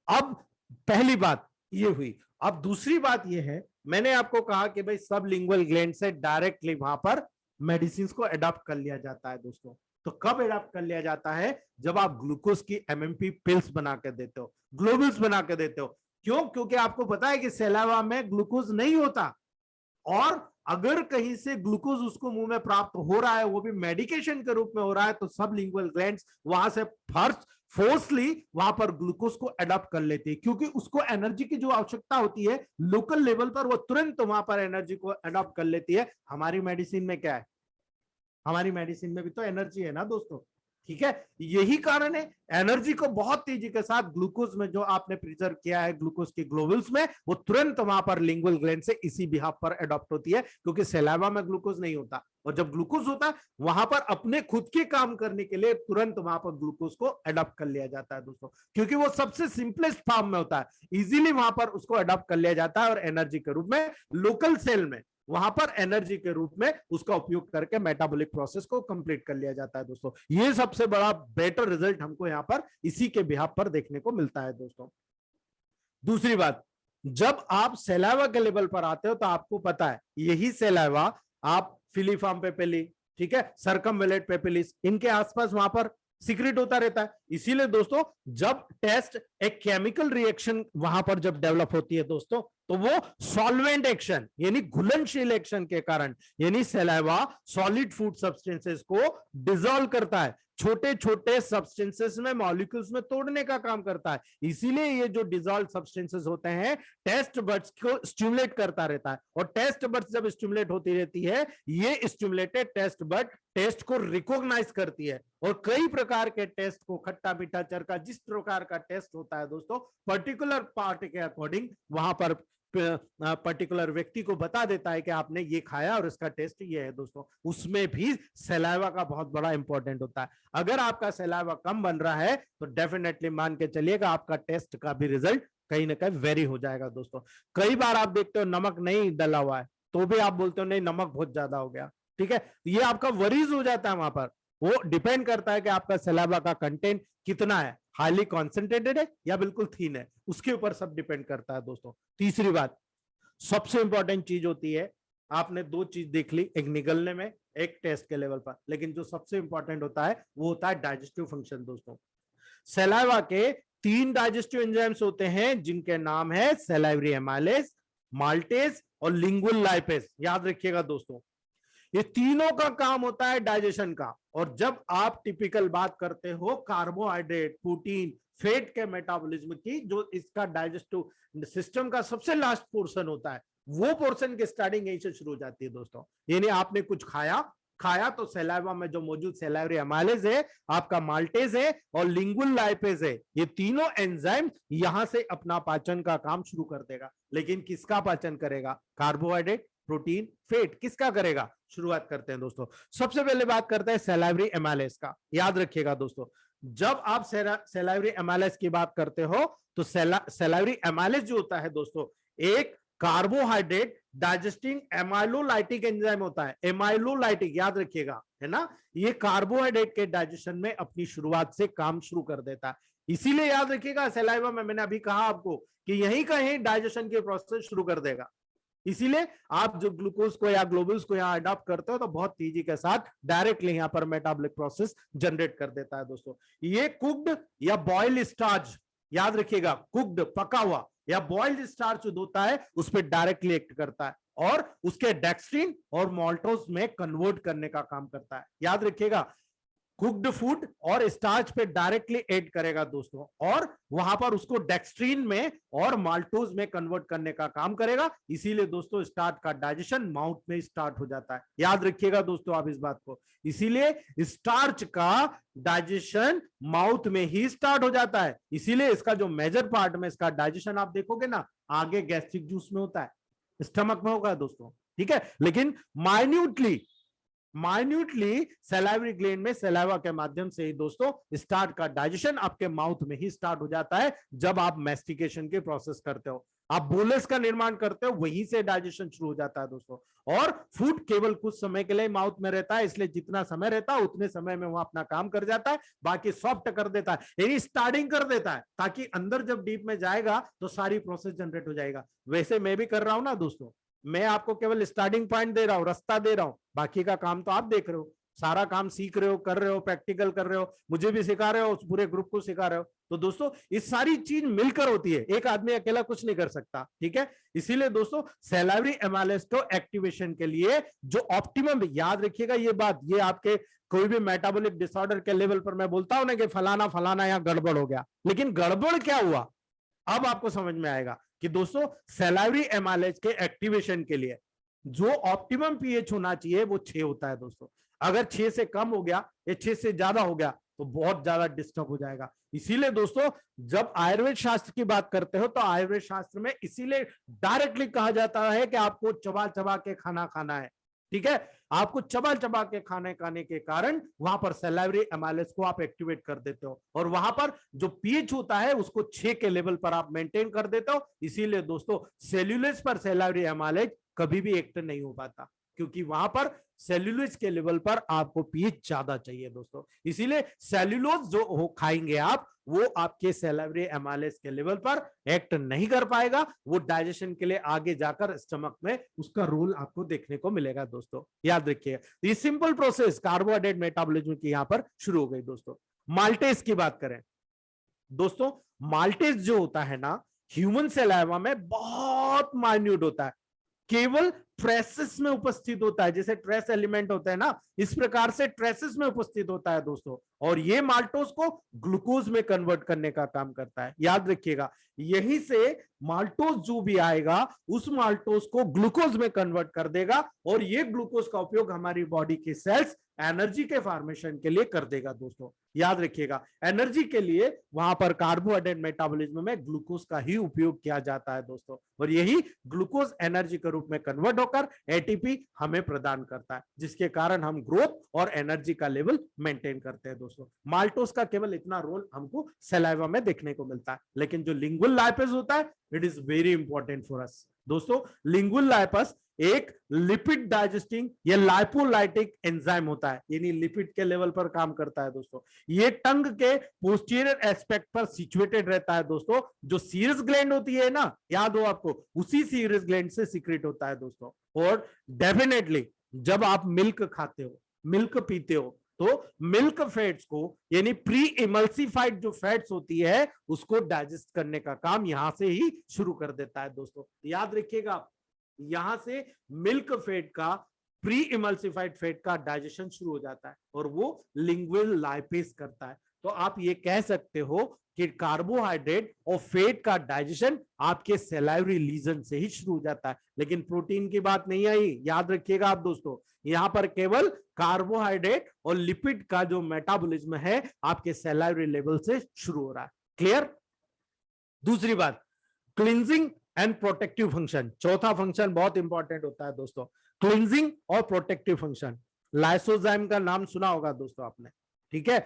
अब पहली बात ये हुई। अब दूसरी बात ये है, मैंने आपको कहा कि भाई सब लिंगुअल ग्लैंड से डायरेक्टली वहां पर मेडिसिन को अडॉप्ट कर लिया जाता है दोस्तों। तो कब अडॉप्ट कर लिया जाता है? जब आप ग्लूकोज की एमएमपी पिल्स बना के देते हो, ग्लोबुल्स बना के देते हो। क्यों? क्योंकि आपको पता है कि सेलाइवा में ग्लूकोज नहीं होता, और अगर कहीं से ग्लूकोज उसको मुंह में प्राप्त हो रहा है, वो भी मेडिकेशन के रूप में हो रहा है, तो सब लिंगुअल ग्लैंड्स वहां से फोर्सली वहां पर ग्लूकोज को अडॉप्ट कर लेती है, क्योंकि उसको एनर्जी की जो आवश्यकता होती है लोकल लेवल पर, वो तुरंत वहां पर एनर्जी को अडॉप्ट कर लेती है। हमारी मेडिसिन में क्या है? हमारी मेडिसिन में भी तो एनर्जी है ना दोस्तों, ठीक है। यही कारण है एनर्जी को बहुत तेजी के साथ ग्लूकोज में जो आपने प्रिजर्व किया है ग्लूकोज के ग्लोबुल्स में, वो तुरंत वहां पर लिंगुअल ग्लैंड से इसी बिहाफ पर अडॉप्ट होती है, क्योंकि सेलाइवा में ग्लूकोज नहीं होता। और जब ग्लूकोज होता है वहां पर अपने खुद के काम करने के लिए तुरंत वहां पर ग्लूकोज को अडॉप्ट कर लिया जाता है दोस्तों, क्योंकि वो सबसे सिंपलेस्ट फॉर्म में होता है। इजीली वहां पर उसको अडॉप्ट कर लिया जाता है और एनर्जी के रूप में लोकल सेल में वहां पर एनर्जी के रूप में उसका उपयोग करके मेटाबॉलिक प्रोसेस को कंप्लीट कर लिया जाता है दोस्तों। ये सबसे बड़ा बेटर रिजल्ट हमको यहां पर इसी के बिहाफ पर देखने को मिलता है दोस्तों। दूसरी बात, जब आप सेलाइवा के लेवल पर आते हो तो आपको पता है यही सेलाइवा आप फिलीफॉर्म पेपिली, ठीक है, सर्कमवेलेट पेपिलिस, इनके आसपास वहां पर सीक्रेट होता रहता है। इसीलिए दोस्तों जब टेस्ट एक केमिकल रिएक्शन वहां पर जब डेवलप होती है दोस्तों, तो वो सॉल्वेंट एक्शन यानी घुलनशील एक्शन के कारण, यानी सेलाइवा सॉलिड फूड सब्सटेंसेस को डिसॉल्व करता है, छोटे छोटे सब्सटेंसेस में मॉलिक्यूल्स में तोड़ने का काम करता है। इसीलिए ये जो डिसॉल्व सब्सटेंसेस होते हैं टेस्ट बड्स को स्टिमुलेट करता रहता है, और टेस्ट बड्स जब स्टिमुलेट होती रहती है, ये स्टिमुलेटेड टेस्ट बड टेस्ट को रिकॉग्नाइज करती है। और कई प्रकार के टेस्ट को, खट्टा मीठा चरका, जिस प्रकार का टेस्ट होता है दोस्तों, पर्टिकुलर पार्ट के अकॉर्डिंग वहां पर पर्टिकुलर व्यक्ति को बता देता है कि आपने ये खाया और इसका टेस्ट ये है दोस्तों। उसमें भी सेलाइवा का बहुत बड़ा इंपॉर्टेंट होता है। अगर आपका सेलाइवा कम बन रहा है तो डेफिनेटली मान के चलिएगा आपका टेस्ट का भी रिजल्ट कहीं ना कहीं वेरी हो जाएगा दोस्तों। कई बार आप देखते हो नमक नहीं डला हुआ है तो भी आप बोलते हो नहीं नमक बहुत ज्यादा हो गया, ठीक है, ये आपका वरीज हो जाता है। वहां पर वो डिपेंड करता है कि आपका सेलाइवा का कंटेंट कितना है, हाईली कॉन्सेंट्रेटेड है या बिल्कुल थीन है, उसके ऊपर सब डिपेंड करता है दोस्तों। तीसरी बात, सबसे इंपॉर्टेंट चीज होती है, आपने दो चीज देख ली, एक निगलने में, एक टेस्ट के लेवल पर, लेकिन जो सबसे इंपॉर्टेंट होता है वो होता है डाइजेस्टिव फंक्शन दोस्तों। सेलाइवा के 3 डाइजेस्टिव एंजाइम्स होते हैं जिनके नाम है सैलाइवरी एमाइलेज, माल्टेज और लिंगुअल लाइपेज। याद रखिएगा दोस्तों, ये तीनों का काम होता है डाइजेशन का। और जब आप टिपिकल बात करते हो कार्बोहाइड्रेट, प्रोटीन, फैट के मेटाबॉलिज्म की, जो इसका डाइजेस्टिव सिस्टम का सबसे लास्ट पोर्शन होता है, वो पोर्शन की स्टार्टिंग यहीं से शुरू हो जाती है दोस्तों। यानी आपने कुछ खाया खाया तो सैलाइवा में जो मौजूद सैलाइवरी एमाइलेज है, आपका माल्टेज है और लिंगुअल लाइपेज है, ये तीनों एंजाइम यहां से अपना पाचन का काम शुरू कर देगा। लेकिन किसका पाचन करेगा? कार्बोहाइड्रेट, प्रोटीन, फैट, किसका करेगा? शुरुआत करते हैं दोस्तों। सबसे पहले बात करते हैं सैलाइवरी एमाइलेज का। याद रखिएगा दोस्तों, जब आप सैलाइवरी एमाइलेज की बात करते हो तो सैलाइवरी एमाइलेज जो होता है दोस्तों, एक कार्बोहाइड्रेट डाइजेस्टिंग एमाइलोलाइटिक एंजाइम होता है। एमाइलोलाइटिक याद रखिएगा, है ना, ये कार्बोहाइड्रेट के डाइजेशन में अपनी शुरुआत से काम शुरू कर देता है। इसीलिए याद रखिएगा, सैलाइवा में मैंने अभी कहा आपको कि यहीं कहीं डाइजेशन की प्रोसेस शुरू कर देगा। इसीलिए आप जो ग्लूकोज को या ग्लोबुल्स को यहाँ अडॉप्ट करते हो तो बहुत तेजी के साथ डायरेक्टली यहाँ पर मेटाबॉलिक प्रोसेस जनरेट कर देता है दोस्तों। ये कुक्ड या बॉइल्ड स्टार्च, याद रखिएगा, कुक्ड पका हुआ या बॉइल्ड स्टार्च जो होता है उस पर डायरेक्टली एक्ट करता है और उसके डेक्स्ट्रीन और माल्टोज में कन्वर्ट करने का काम करता है। याद रखिएगा, कुक्ड फूड और स्टार्च पे डायरेक्टली ऐड करेगा दोस्तों, और वहां पर उसको डेक्स्ट्रीन में और माल्टोज में कन्वर्ट करने का काम करेगा। इसीलिए दोस्तों स्टार्च का डाइजेशन माउथ में स्टार्ट हो जाता है। याद रखिएगा दोस्तों आप इस बात को, इसीलिए स्टार्च का डाइजेशन माउथ में ही स्टार्ट हो जाता है। इसीलिए इसका जो मेजर पार्ट में इसका डाइजेशन आप देखोगे ना, आगे गैस्ट्रिक जूस में होता है, स्टमक में होगा दोस्तों, ठीक है। लेकिन माइन्यूटली सैलाइवरी ग्लैंड में सैलाइवा के माध्यम से ही दोस्तों स्टार्च का डाइजेशन आपके माउथ में ही स्टार्ट हो जाता है। जब आप मैस्टिकेशन के प्रोसेस करते हो, आप बोलेस का निर्माण करते हो, वहीं से डाइजेशन शुरू हो जाता है दोस्तों। और फूड केवल कुछ समय के लिए माउथ में रहता है, इसलिए जितना समय रहता है उतने समय में वो अपना काम कर जाता है, बाकी सॉफ्ट कर देता है, यानी स्टार्टिंग कर देता है, ताकि अंदर जब डीप में जाएगा तो सारी प्रोसेस जनरेट हो जाएगा। वैसे मैं भी कर रहा हूं ना दोस्तों, मैं आपको केवल स्टार्टिंग पॉइंट दे रहा हूं, रास्ता दे रहा हूं, बाकी का काम तो आप देख रहे हो, सारा काम सीख रहे हो, कर रहे हो, प्रैक्टिकल कर रहे हो, मुझे भी सिखा रहे हो, उस पूरे ग्रुप को सिखा रहे हो। तो दोस्तों इस सारी चीज मिलकर होती है, एक आदमी अकेला कुछ नहीं कर सकता, ठीक है। इसीलिए दोस्तों सैलाइवरी एमाइलेज को एक्टिवेशन के लिए जो ऑप्टिमम, याद रखिएगा ये बात, ये आपके कोई भी मेटाबॉलिक डिसऑर्डर के लेवल पर मैं बोलता हूं ना कि फलाना फलाना यहां गड़बड़ हो गया, लेकिन गड़बड़ क्या हुआ अब आपको समझ में आएगा कि दोस्तों सैलाइवरी एमाइलेज के एक्टिवेशन के लिए जो ऑप्टिमम पीएच होना चाहिए वो 6 होता है दोस्तों। अगर 6 से कम हो गया या 6 से ज्यादा हो गया तो बहुत ज्यादा डिस्टर्ब हो जाएगा। इसीलिए दोस्तों जब आयुर्वेद शास्त्र की बात करते हो तो आयुर्वेद शास्त्र में इसीलिए डायरेक्टली कहा जाता है कि आपको चबा चबा के खाना खाना है, ठीक है। आपको चबा चबा के खाने के कारण वहां पर सैलाइवरी एमाइलेज को आप एक्टिवेट कर देते हो, और वहां पर जो पीएच होता है उसको 6 के लेवल पर आप मेंटेन कर देते हो। इसीलिए दोस्तों सेल्यूलेज पर सैलाइवरी एमाइलेज कभी भी एक्ट नहीं हो पाता, क्योंकि वहां पर सेल्यूलोज के लेवल पर आपको पीएच ज्यादा चाहिए दोस्तों। इसीलिए सेल्यूलोज जो हो खाएंगे आप, वो आपके सैलाइवरी एमाइलेज के लेवल पर एक्ट नहीं कर पाएगा, वो डाइजेशन के लिए आगे जाकर स्टमक में उसका रोल आपको देखने को मिलेगा दोस्तों। याद रखिएगा, ये सिंपल प्रोसेस कार्बोहाइड्रेट मेटाबॉलिज्म की यहां पर शुरू हो गई दोस्तों। माल्टेज की बात करें दोस्तों, माल्टेज जो होता है ना ह्यूमन सैलाइवा में बहुत माइन्यूट होता है, केवल ट्रेसेस में उपस्थित होता है, जैसे ट्रेस एलिमेंट होता है ना, इस प्रकार से ट्रेसेस में उपस्थित होता है दोस्तों, और ये माल्टोज को ग्लूकोज में कन्वर्ट करने का काम करता है। याद रखिएगा, यहीं से माल्टोज जो भी आएगा उस माल्टोज को ग्लूकोज में कन्वर्ट कर देगा, और ये ग्लूकोज का उपयोग हमारी बॉडी के सेल्स एनर्जी के फॉर्मेशन के लिए कर देगा दोस्तों। याद रखिएगा, एनर्जी के लिए वहां पर कार्बोहाइड्रेट मेटाबॉलिज्म में ग्लूकोज का ही उपयोग किया जाता है दोस्तों, और यही ग्लूकोज एनर्जी के रूप में कन्वर्ट होकर एटीपी हमें प्रदान करता है, जिसके कारण हम ग्रोथ और एनर्जी का लेवल मेंटेन करते हैं दोस्तों। माल्टोज का केवल इतना रोल हमको सैलाइवा में देखने को मिलता है, लेकिन जो लिंगुअल लाइपेज होता है it is very important for us दोस्तों। लिंगुअल लाइपस एक लिपिड डाइजेस्टिंग या लाइपोलाइटिक एंजाइम होता है, यानी लिपिड के लेवल पर काम करता है दोस्तों। ये टंग के पोस्टीरियर एस्पेक्ट पर सिचुएटेड रहता है दोस्तों। जो सीरस ग्लैंड होती है ना, याद हो आपको, उसी सीरस ग्लैंड से सीक्रेट होता है दोस्तों। और डेफिनेटली जब आप मिल्क खाते हो, मिल्क पीते हो, तो मिल्क फैट्स को यानी प्री इमल्सिफाइड जो फैट्स होती है उसको डाइजेस्ट करने का काम यहां से ही शुरू कर देता है दोस्तों। याद रखिएगा, यहां से मिल्क फैट का, प्री इमल्सिफाइड फैट का डाइजेशन शुरू हो जाता है, और वो लिंगुअल लाइपेज करता है। तो आप ये कह सकते हो कि कार्बोहाइड्रेट और फैट का डाइजेशन आपके सैलाइवरी लीजन से ही शुरू हो जाता है, लेकिन प्रोटीन की बात नहीं आई, याद रखिएगा आप दोस्तों। यहां पर केवल कार्बोहाइड्रेट और लिपिड का जो मेटाबॉलिज्म है आपके सैलाइवरी लेवल से शुरू हो रहा है। क्लियर? दूसरी बात, क्लींजिंग एंड प्रोटेक्टिव फंक्शन। चौथा फंक्शन बहुत इंपॉर्टेंट होता है दोस्तों, क्लींजिंग और प्रोटेक्टिव फंक्शन। लाइसोजाइम का नाम सुना होगा दोस्तों आपने, ठीक है?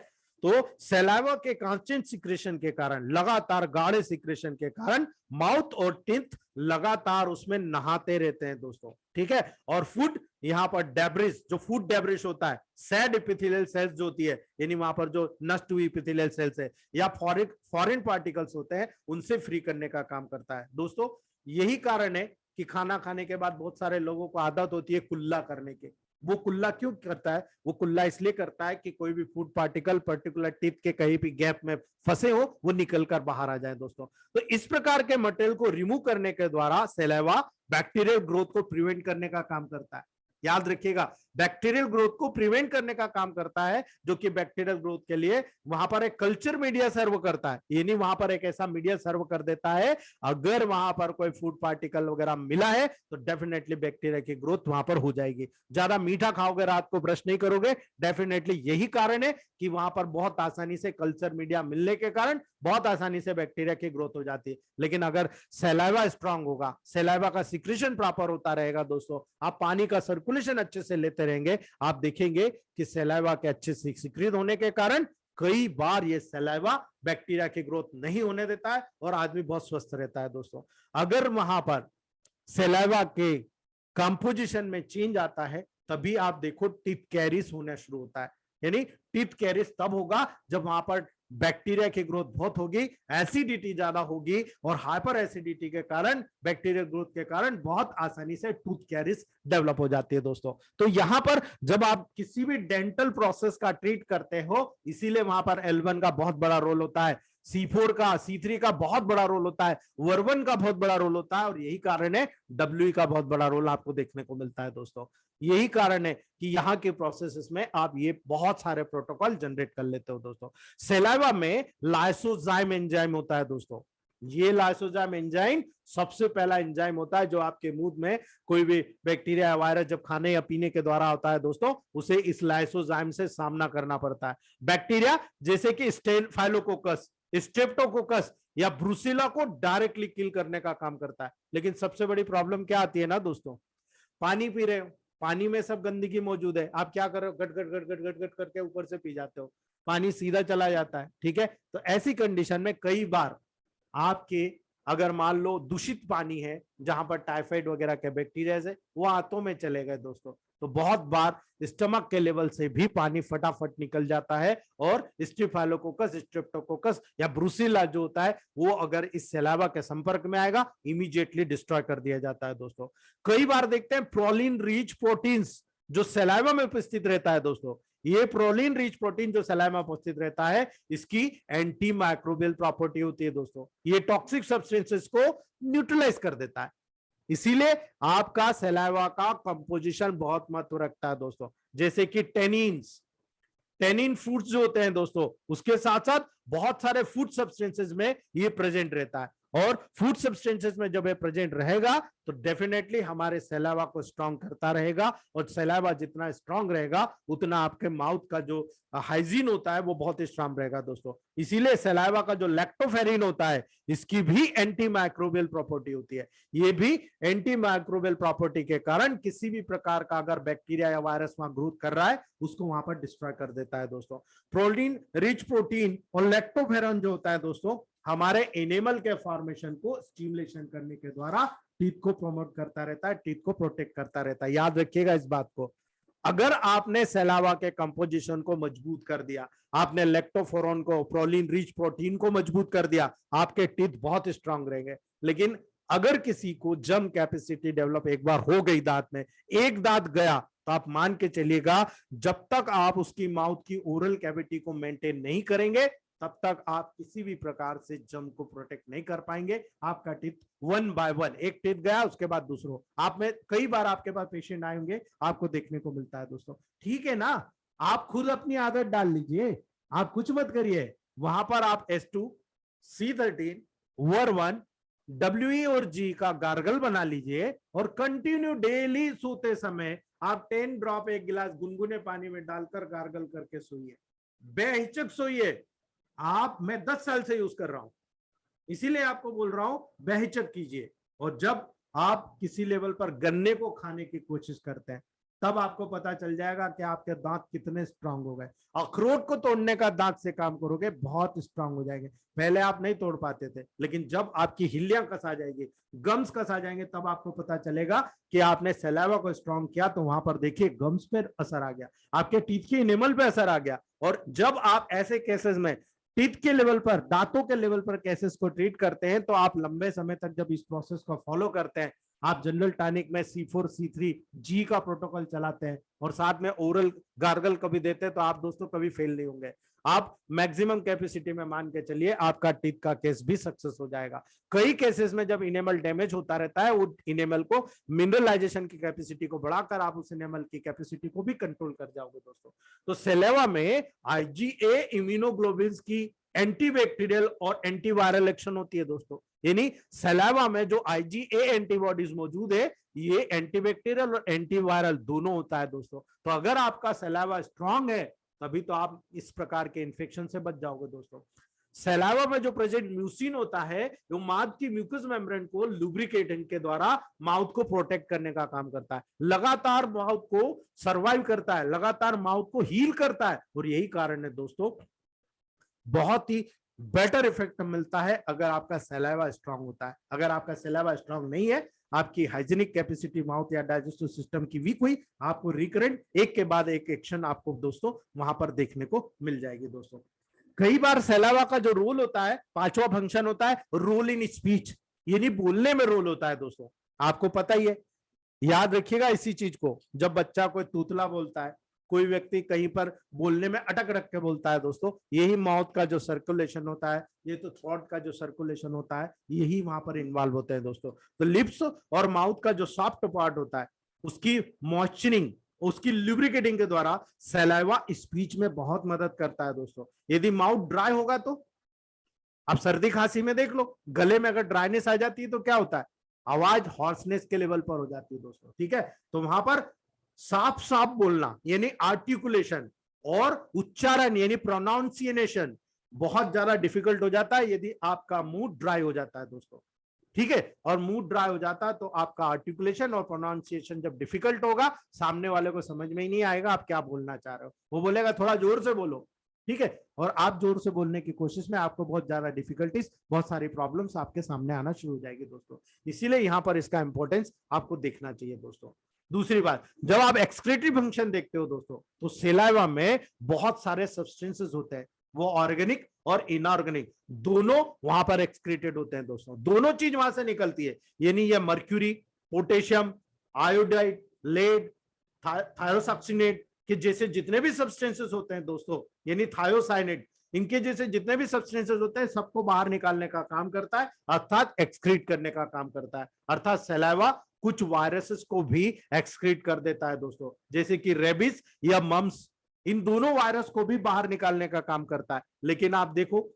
तो सैलाइवा के कांस्टेंट सिक्रेशन के कारण, लगातार गाढ़े सिक्रेशन के कारण माउथ और टीथ लगातार उसमें नहाते रहते हैं दोस्तों, ठीक है? और फूड, यहां पर डेब्रिस, जो फूड डेब्रिस होता है, सैड एपिथेलियल सेल्स जो होती है, यानी वहां पर जो नष्ट हुई एपिथेलियल सेल्स है या फॉरेन पार्टिकल्स होते हैं, उनसे फ्री करने का काम करता है दोस्तों। यही कारण है कि खाना खाने के बाद बहुत सारे लोगों को आदत होती है कुल्ला करने की। वो कुल्ला क्यों करता है? वो कुल्ला इसलिए करता है कि कोई भी फूड पार्टिकल पर्टिकुलर टीथ के कहीं भी गैप में फंसे हो, वो निकल कर बाहर आ जाए दोस्तों। तो इस प्रकार के मटेरियल को रिमूव करने के द्वारा सैलाइवा बैक्टीरियल ग्रोथ को प्रिवेंट करने का काम करता है। याद रखिएगा, बैक्टीरियल ग्रोथ को प्रिवेंट करने का काम करता है, जो कि बैक्टीरियल ग्रोथ के लिए वहां पर एक कल्चर मीडिया सर्व करता है, यानी वहां पर एक ऐसा मीडिया सर्व कर देता है, अगर वहां पर कोई फूड पार्टिकल वगैरह मिला है तो डेफिनेटली बैक्टीरिया की ग्रोथ वहां पर हो जाएगी। ज्यादा मीठा खाओगे, रात को ब्रश नहीं करोगे, डेफिनेटली यही कारण है कि वहां पर बहुत आसानी से कल्चर मीडिया मिलने के कारण बहुत आसानी से बैक्टीरिया की ग्रोथ हो जाती है। लेकिन अगर सैलाइवा स्ट्रांग होगा, सैलाइवा का सिक्रेशन प्रॉपर होता रहेगा दोस्तों, आप पानी का सर्कुलेशन अच्छे से लेते रहेंगे, आप देखेंगे कि सैलाइवा के अच्छे से सिक्रीट होने के कारण कई बार ये सैलाइवा बैक्टीरिया की ग्रोथ नहीं होने देता है और आदमी बहुत स्वस्थ रहता है दोस्तों। अगर वहां पर सैलाइवा के कंपोजिशन में चेंज आता है, तभी आप देखो टीथ कैरिस होना शुरू होता है। यानी टीथ कैरिस तब होगा जब वहां पर बैक्टीरिया की ग्रोथ बहुत होगी, एसिडिटी ज्यादा होगी, और हाइपर एसिडिटी के कारण, बैक्टीरियल ग्रोथ के कारण बहुत आसानी से टूथ कैरिस डेवलप हो जाती है दोस्तों। तो यहां पर जब आप किसी भी डेंटल प्रोसेस का ट्रीट करते हो, इसीलिए वहां पर L1 का बहुत बड़ा रोल होता है, C4 का, C3 का बहुत बड़ा रोल होता है, वर्वन का बहुत बड़ा रोल होता है, और यही कारण है WE का बहुत बड़ा रोल आपको देखने को मिलता है दोस्तों। यही कारण है कि यहाँ के प्रोसेसेस में आप ये बहुत सारे प्रोटोकॉल जनरेट कर लेते हो दोस्तों। सैलाइवा में लाइसोजाइम एंजाइम होता है दोस्तों। ये लाइसोजाइम एंजाइम सबसे पहला एंजाइम होता है जो आपके मुंह में कोई भी बैक्टीरिया या वायरस जब खाने या पीने के द्वारा होता है दोस्तों, उसे इस लाइसोजाइम से सामना करना पड़ता है। बैक्टीरिया जैसे कि स्टेफाइलोकोकस, स्ट्रेप्टोकोकस या ब्रुसिला को डायरेक्टली किल करने का काम करता है। लेकिन सबसे बड़ी प्रॉब्लम क्या आती है ना दोस्तों, पानी पी रहे हो, पानी में सब गंदगी मौजूद है, आप क्या कर रहे हो, गट गट गट गट गट गट करके ऊपर से पी जाते हो, पानी सीधा चला जाता है, ठीक है? तो ऐसी कंडीशन में कई बार आपके, अगर मान लो दूषित पानी है जहां पर टाइफाइड वगैरह के बैक्टीरिया है, वो हाथों में चले गए दोस्तों, तो बहुत बार स्टमक के लेवल से भी पानी फटाफट निकल जाता है, और स्टेफाइलोकोकस, स्ट्रेप्टोकोकस या ब्रुसिला जो होता है, वो अगर इस सैलाइवा के संपर्क में आएगा, इमीडिएटली डिस्ट्रॉय कर दिया जाता है दोस्तों। कई बार देखते हैं प्रोलिन रिच प्रोटीन्स जो सैलाइवा में उपस्थित रहता है दोस्तों, ये प्रोलिन रिच प्रोटीन जो सैलाइवा में उपस्थित रहता है, इसकी एंटी माइक्रोबियल प्रॉपर्टी होती है दोस्तों। ये टॉक्सिक सब्सटेंसेस को न्यूट्रलाइज कर देता है, इसीलिए आपका सैलाइवा का कंपोजिशन बहुत महत्व रखता है दोस्तों। जैसे कि टेनिन्स, टेनिन फूड्स जो होते हैं दोस्तों, उसके साथ साथ बहुत सारे फूड सब्सटेंसेस में ये प्रेजेंट रहता है, और फूड सब्सटेंसेस में जब ये प्रेजेंट रहेगा तो डेफिनेटली हमारे सैलाइवा को स्ट्रांग करता रहेगा, और सैलाइवा जितना स्ट्रांग रहेगा उतना आपके माउथ का जो हाइजीन होता है वो बहुत स्ट्रांग रहेगा दोस्तों। इसीलिए सैलाइवा का जो लैक्टोफेरिन होता है, इसकी भी एंटी माइक्रोबियल प्रॉपर्टी होती है। ये भी एंटी माइक्रोबियल प्रॉपर्टी के कारण किसी भी प्रकार का अगर बैक्टीरिया या वायरस वहां ग्रोथ कर रहा है, उसको वहां पर डिस्ट्रॉय कर देता है दोस्तों। प्रोटीन रिच प्रोटीन और लैक्टोफेरिन जो होता है दोस्तों, हमारे एनिमल के फॉर्मेशन को स्टिमुलेशन करने के द्वारा टीथ को प्रमोट करता रहता है, टीथ को प्रोटेक्ट करता रहता है। याद रखिएगा इस बात को, अगर आपने सैलाइवा के कंपोजिशन को मजबूत कर दिया, आपने लैक्टोफेरिन को, प्रोलिन रिच प्रोटीन को मजबूत कर दिया, आपके टीथ बहुत स्ट्रांग रहेंगे। लेकिन अगर किसी को जम कैपेसिटी डेवलप एक बार हो गई दांत में, एक दांत गया, तो आप मान के चलिएगा जब तक आप उसकी माउथ की ओरल कैविटी को मेंटेन नहीं करेंगे, तब तक आप किसी भी प्रकार से जम को प्रोटेक्ट नहीं कर पाएंगे। आपका टीथ वन बाय वन, एक टीथ गया उसके बाद दूसरों, आप में कई बार आपके पास पेशेंट आए होंगे, आपको देखने को मिलता है दोस्तों। ठीक है ना, आप खुद अपनी आदत डाल लीजिए, आप कुछ मत करिए, वहां पर आप H2 C13 वर1 WE और G का गार्गल बना लीजिए और कंटिन्यू डेली सोते समय आप 10 ड्रॉप एक गिलास गुनगुने पानी में डालकर गार्गल करके सोइए, बेहिचक सोइए। आप, मैं 10 साल से यूज कर रहा हूं, इसीलिए आपको बोल रहा हूं बेहिचक कीजिए। और जब आप किसी लेवल पर गन्ने को खाने की कोशिश करते हैं तब आपको पता चल जाएगा कि आपके दांत कितने स्ट्रांग हो गए। अखरोट को तोड़ने का दांत से काम करोगे बहुत स्ट्रांग हो जाएंगे। पहले आप नहीं तोड़ पाते थे, लेकिन जब आपकी हिल्लियां कस आ जाएगी, गम्स कस आ जाएंगे, तब आपको पता चलेगा कि आपने सैलावा को स्ट्रांग किया। तो वहां पर देखिए गम्स पे असर आ गया, आपके टीथ के इनेमल पे असर आ गया। और जब आप ऐसे केसेस में टीथ के लेवल पर, दांतों के लेवल पर केसेस को ट्रीट करते हैं, तो आप लंबे समय तक जब इस प्रोसेस को फॉलो करते हैं, आप जनरल टॉनिक में C4 C3 G का प्रोटोकॉल चलाते हैं और साथ में ओरल गार्गल कभी देते हैं, तो आप दोस्तों कभी फेल नहीं होंगे। आप मैक्सिमम कैपेसिटी में मान के चलिए आपका टीथ का केस भी सक्सेस हो जाएगा। कई केसेस में जब इनेमल डैमेज होता रहता है, वो इनेमल को मिनरलाइजेशन की कैपेसिटी को बढ़ाकर आप उस इनेमल की कैपेसिटी को भी कंट्रोल कर जाओगे दोस्तों। तो सेलेवा में IgA इम्यूनोग्लोबिन्स की एंटीबैक्टीरियल और एंटीवायरल एक्शन होती है दोस्तों। यानी सलाइवा में जो IgA एंटीबॉडीज मौजूद है, ये एंटीबैक्टीरियल और एंटीवायरल दोनों होता है दोस्तों। तो अगर आपका सलाइवा स्ट्रांग है तभी तो आप इस प्रकार के इन्फेक्शन से बच जाओगे दोस्तों। सलाइवा में जो प्रेजेंट म्यूसिन होता है, वो माउथ की म्यूकस मेम्ब्रेन को लुब्रिकेटिंग के द्वारा माउथ को प्रोटेक्ट करने का काम करता है, लगातार माउथ को सर्वाइव करता है, लगातार माउथ को हील करता है। और यही कारण है दोस्तों, बहुत ही बेटर इफेक्ट मिलता है अगर आपका सलाइवा स्ट्रांग होता है। अगर आपका सलाइवा स्ट्रांग नहीं है, आपकी हाइजीनिक कैपेसिटी माउथ या डाइजेस्टिव सिस्टम की वीक हुई, आपको रिकरेंट एक के बाद एक एक्शन आपको दोस्तों वहां पर देखने को मिल जाएगी दोस्तों। कई बार सलाइवा का जो रोल होता है, पांचवा फंक्शन होता है रोल इन स्पीच, यानी बोलने में रोल होता है दोस्तों। आपको पता ही है, याद रखिएगा इसी चीज को। जब बच्चा कोई तूतला बोलता है, कोई व्यक्ति कहीं पर बोलने में अटक रख के बोलता है दोस्तों, यही माउथ का जो सर्कुलेशन होता है, ये तो थ्रोट का जो सर्कुलेशन होता है, यही वहां पर इन्वॉल्व होते हैं दोस्तों। तो लिप्स और माउथ का जो सॉफ्ट पार्ट होता है, उसकी मॉइस्चरिंग, उसकी लुब्रिकेटिंग के द्वारा सलाइवा स्पीच में बहुत मदद करता है दोस्तों। यदि माउथ ड्राई होगा तो आप सर्दी खांसी में देख लो, गले में अगर ड्राइनेस आ जाती है तो क्या होता है, आवाज हॉर्सनेस के लेवल पर हो जाती है दोस्तों। ठीक है, तो वहां पर साफ साफ बोलना यानी आर्टिकुलेशन और उच्चारण यानी प्रोनाउंसिएशन बहुत ज्यादा डिफिकल्ट हो जाता है यदि आपका मुंह ड्राई हो जाता है दोस्तों। ठीक है, और मुंह ड्राई हो जाता है तो आपका आर्टिकुलेशन और प्रोनाउंसिएशन जब डिफिकल्ट होगा, सामने वाले को समझ में ही नहीं आएगा आप क्या बोलना चाह रहे हो। वो बोलेगा थोड़ा जोर से बोलो, ठीक है, और आप जोर से बोलने की कोशिश में आपको बहुत ज्यादा डिफिकल्टीज, बहुत सारी प्रॉब्लम्स आपके सामने आना शुरू हो जाएगी दोस्तों। इसीलिए यहां पर इसका इंपॉर्टेंस आपको देखना चाहिए दोस्तों। दूसरी बात, जब आप एक्सक्रीटरी फंक्शन देखते हो दोस्तों, तो सलाइवा में बहुत सारे सब्सटेंसेस होते हैं, वो ऑर्गेनिक और इनऑर्गेनिक दोनों वहां पर एक्सक्रीटेड होते हैं दोस्तों। दोनों चीज वहां से निकलती है, यानी ये मर्क्यूरी, पोटेशियम, आयोडाइड, लेड, थायोसक्सिनेट के जैसे जितने भी सब्सटेंसेस होते हैं दोस्तों, यानी थायोसाइनेट, इनके जैसे जितने भी सब्सटेंसेस होते हैं, सबको बाहर निकालने का काम करता है, अर्थात एक्सक्रीट करने का काम करता है। अर्थात सलाइवा कुछ वायरसेस को भी एक्सक्रीट कर देता है दोस्तों, जैसे कि रेबिस या मम्स, इन दोनों वायरस को भी बाहर निकालने का काम करता है। लेकिन आप देखो,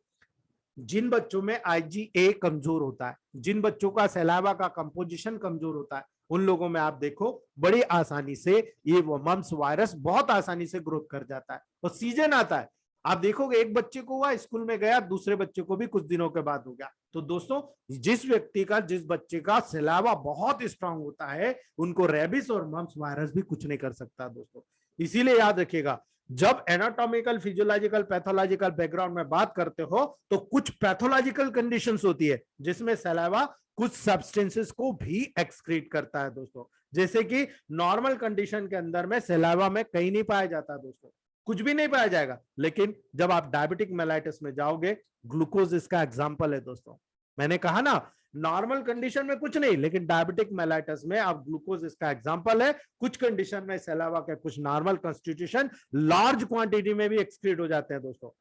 जिन बच्चों में IgA कमजोर होता है, जिन बच्चों का सलाइवा का कंपोजिशन कमजोर होता है, उन लोगों में आप देखो बड़ी आसानी से ये मम्स वायरस बहुत आसानी से ग्रोथ कर जाता है और सीजन आता है। आप देखोगे एक बच्चे को हुआ, स्कूल में गया, दूसरे बच्चे को भी कुछ दिनों के बाद हो गया। तो दोस्तों, जिस व्यक्ति का, जिस बच्चे का सलाइवा बहुत स्ट्रांग होता है, उनको रेबिस और मम्स वायरस भी कुछ नहीं कर सकता दोस्तों। इसीलिए याद रखिएगा, जब एनाटॉमिकल, फिजियोलॉजिकल, पैथोलॉजिकल बैकग्राउंड में बात करते हो, तो कुछ पैथोलॉजिकल कंडीशंस होती है जिसमें सलाइवा कुछ सब्सटेंसेस को भी एक्सक्रीट करता है दोस्तों। जैसे कि नॉर्मल कंडीशन के अंदर में सलाइवा में कहीं नहीं पाया जाता दोस्तों, कुछ भी नहीं पाया जाएगा। लेकिन जब आप डायबिटिक मेलाइटिस में जाओगे, ग्लूकोज इसका एग्जांपल है दोस्तों। मैंने कहा ना, नॉर्मल कंडीशन में कुछ नहीं, लेकिन डायबिटिक मेलाइटिस में आप ग्लूकोज इसका एग्जांपल है। कुछ कंडीशन में सलाइवा के कुछ नॉर्मल कॉन्स्टिट्यूशन लार्ज क्वांटिटी में भी एक्सक्रीट हो जाते हैं दोस्तों।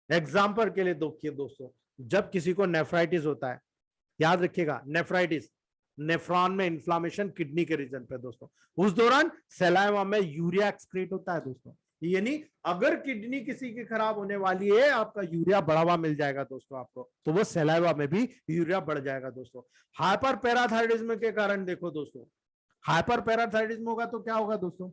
एग्जांपल के लिए देखिए दोस्तों, जब किसी को नेफ्राइटिस होता है, याद रखिएगा नेफ्राइटिस, नेफ्रॉन में इन्फ्लामेशन किडनी के रीजन पे दोस्तों, उस दौरान सलाइवा में यूरिया एक्सक्रीट होता है दोस्तों। यानी अगर किडनी किसी की खराब होने वाली है, आपका यूरिया बढ़ा हुआ मिल जाएगा दोस्तों आपको, तो वो सलाइवा में भी यूरिया बढ़ जाएगा दोस्तों। हाइपर पैराथायरिज्म के कारण देखो दोस्तों, हाइपर पैराथायरिज्म होगा तो क्या होगा दोस्तों,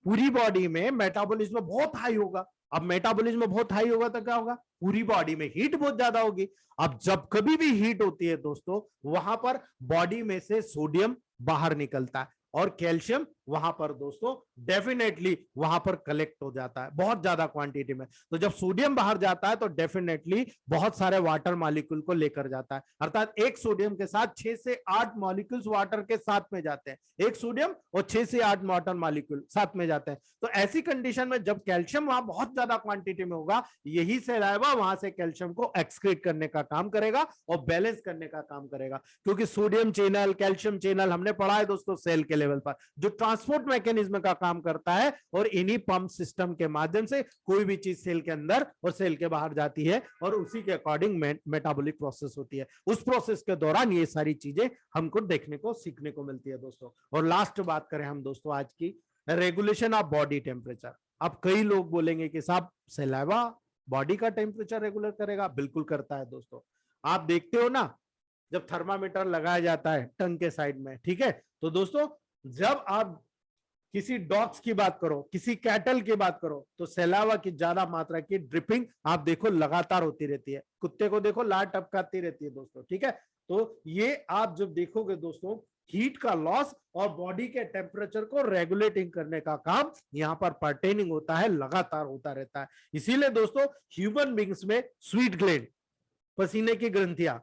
पूरी बॉडी में मेटाबॉलिज्म बहुत हाई होगा। अब मेटाबॉलिज्म बहुत हाई होगा तो क्या होगा, पूरी बॉडी में हीट बहुत ज्यादा होगी। अब जब कभी भी हीट होती है दोस्तों, वहां पर बॉडी में से सोडियम बाहर निकलता है और कैल्शियम वहां पर दोस्तों डेफिनेटली वहां पर कलेक्ट हो जाता है बहुत ज्यादा क्वांटिटी में। तो जब सोडियम बाहर जाता है तो डेफिनेटली बहुत सारे वाटर मॉलिक्यूल को लेकर जाता है, अर्थात एक सोडियम के साथ 6 से 8 मॉलिक्यूल्स वाटर के साथ में जाते हैं, एक सोडियम और 6 से 8 वाटर मॉलिक्यूल साथ में जाते हैं। तो ऐसी कंडीशन में जब कैल्शियम वहां बहुत ज्यादा क्वांटिटी में होगा, यही सलाइवा वहां से कैल्शियम को एक्सक्रीट करने का काम करेगा और बैलेंस करने का काम करेगा। क्योंकि सोडियम चैनल, कैल्शियम चैनल हमने पढ़ा है दोस्तों सेल के लेवल पर, जो ट्रांसपोर्ट मैकेनिज्म का काम करता है, और इन्हीं पंप सिस्टम के माध्यम से कोई भी चीज सेल के अंदर और सेल के बाहर जाती है और उसी के अकॉर्डिंग मेटाबॉलिक प्रोसेस होती है। उस प्रोसेस के दौरान ये सारी चीजें हमको देखने को सीखने को मिलती है दोस्तों। और लास्ट बात करें हम दोस्तों आज की, रेगुलेशन ऑफ बॉडी टेम्परेचर। अब कई लोग बोलेंगे कि साहब सलाइवा बॉडी का टेम्परेचर रेगुलर करेगा, बिल्कुल करता है दोस्तों। आप देखते हो ना, जब थर्मामीटर लगाया जाता है टंग के साइड में, ठीक है, तो दोस्तों जब आप किसी डॉग्स की बात करो, किसी कैटल की बात करो, तो सलाइवा की ज्यादा मात्रा की ड्रिपिंग आप देखो लगातार होती रहती है। कुत्ते को देखो लार टपकाती रहती है दोस्तों, ठीक है। तो ये आप जब देखोगे दोस्तों, हीट का लॉस और बॉडी के टेम्परेचर को रेगुलेटिंग करने का काम यहाँ पर पर्टेनिंग होता है, लगातार होता रहता है। इसीलिए दोस्तों ह्यूमन बींग्स में स्वीट ग्लैंड, पसीने की ग्रंथियां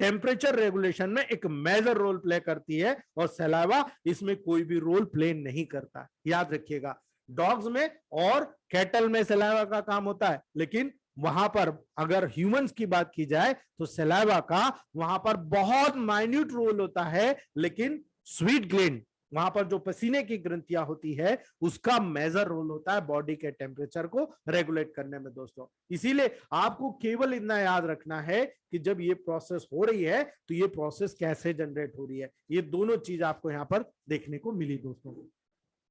टेम्परेचर रेगुलेशन में एक मेजर रोल प्ले करती है, और सलाइवा इसमें कोई भी रोल प्ले नहीं करता, याद रखिएगा। डॉग्स में और कैटल में सलाइवा का काम होता है, लेकिन वहां पर अगर ह्यूमंस की बात की जाए तो सलाइवा का वहां पर बहुत माइन्यूट रोल होता है, लेकिन स्वीट ग्लैंड, वहां पर जो पसीने की ग्रंथियां होती है, उसका मेजर रोल होता है बॉडी के टेम्परेचर को रेगुलेट करने में दोस्तों। इसीलिए आपको केवल इतना याद रखना है कि जब ये प्रोसेस हो रही है तो ये प्रोसेस कैसे जनरेट हो रही है, ये दोनों चीज आपको यहाँ पर देखने को मिली दोस्तों।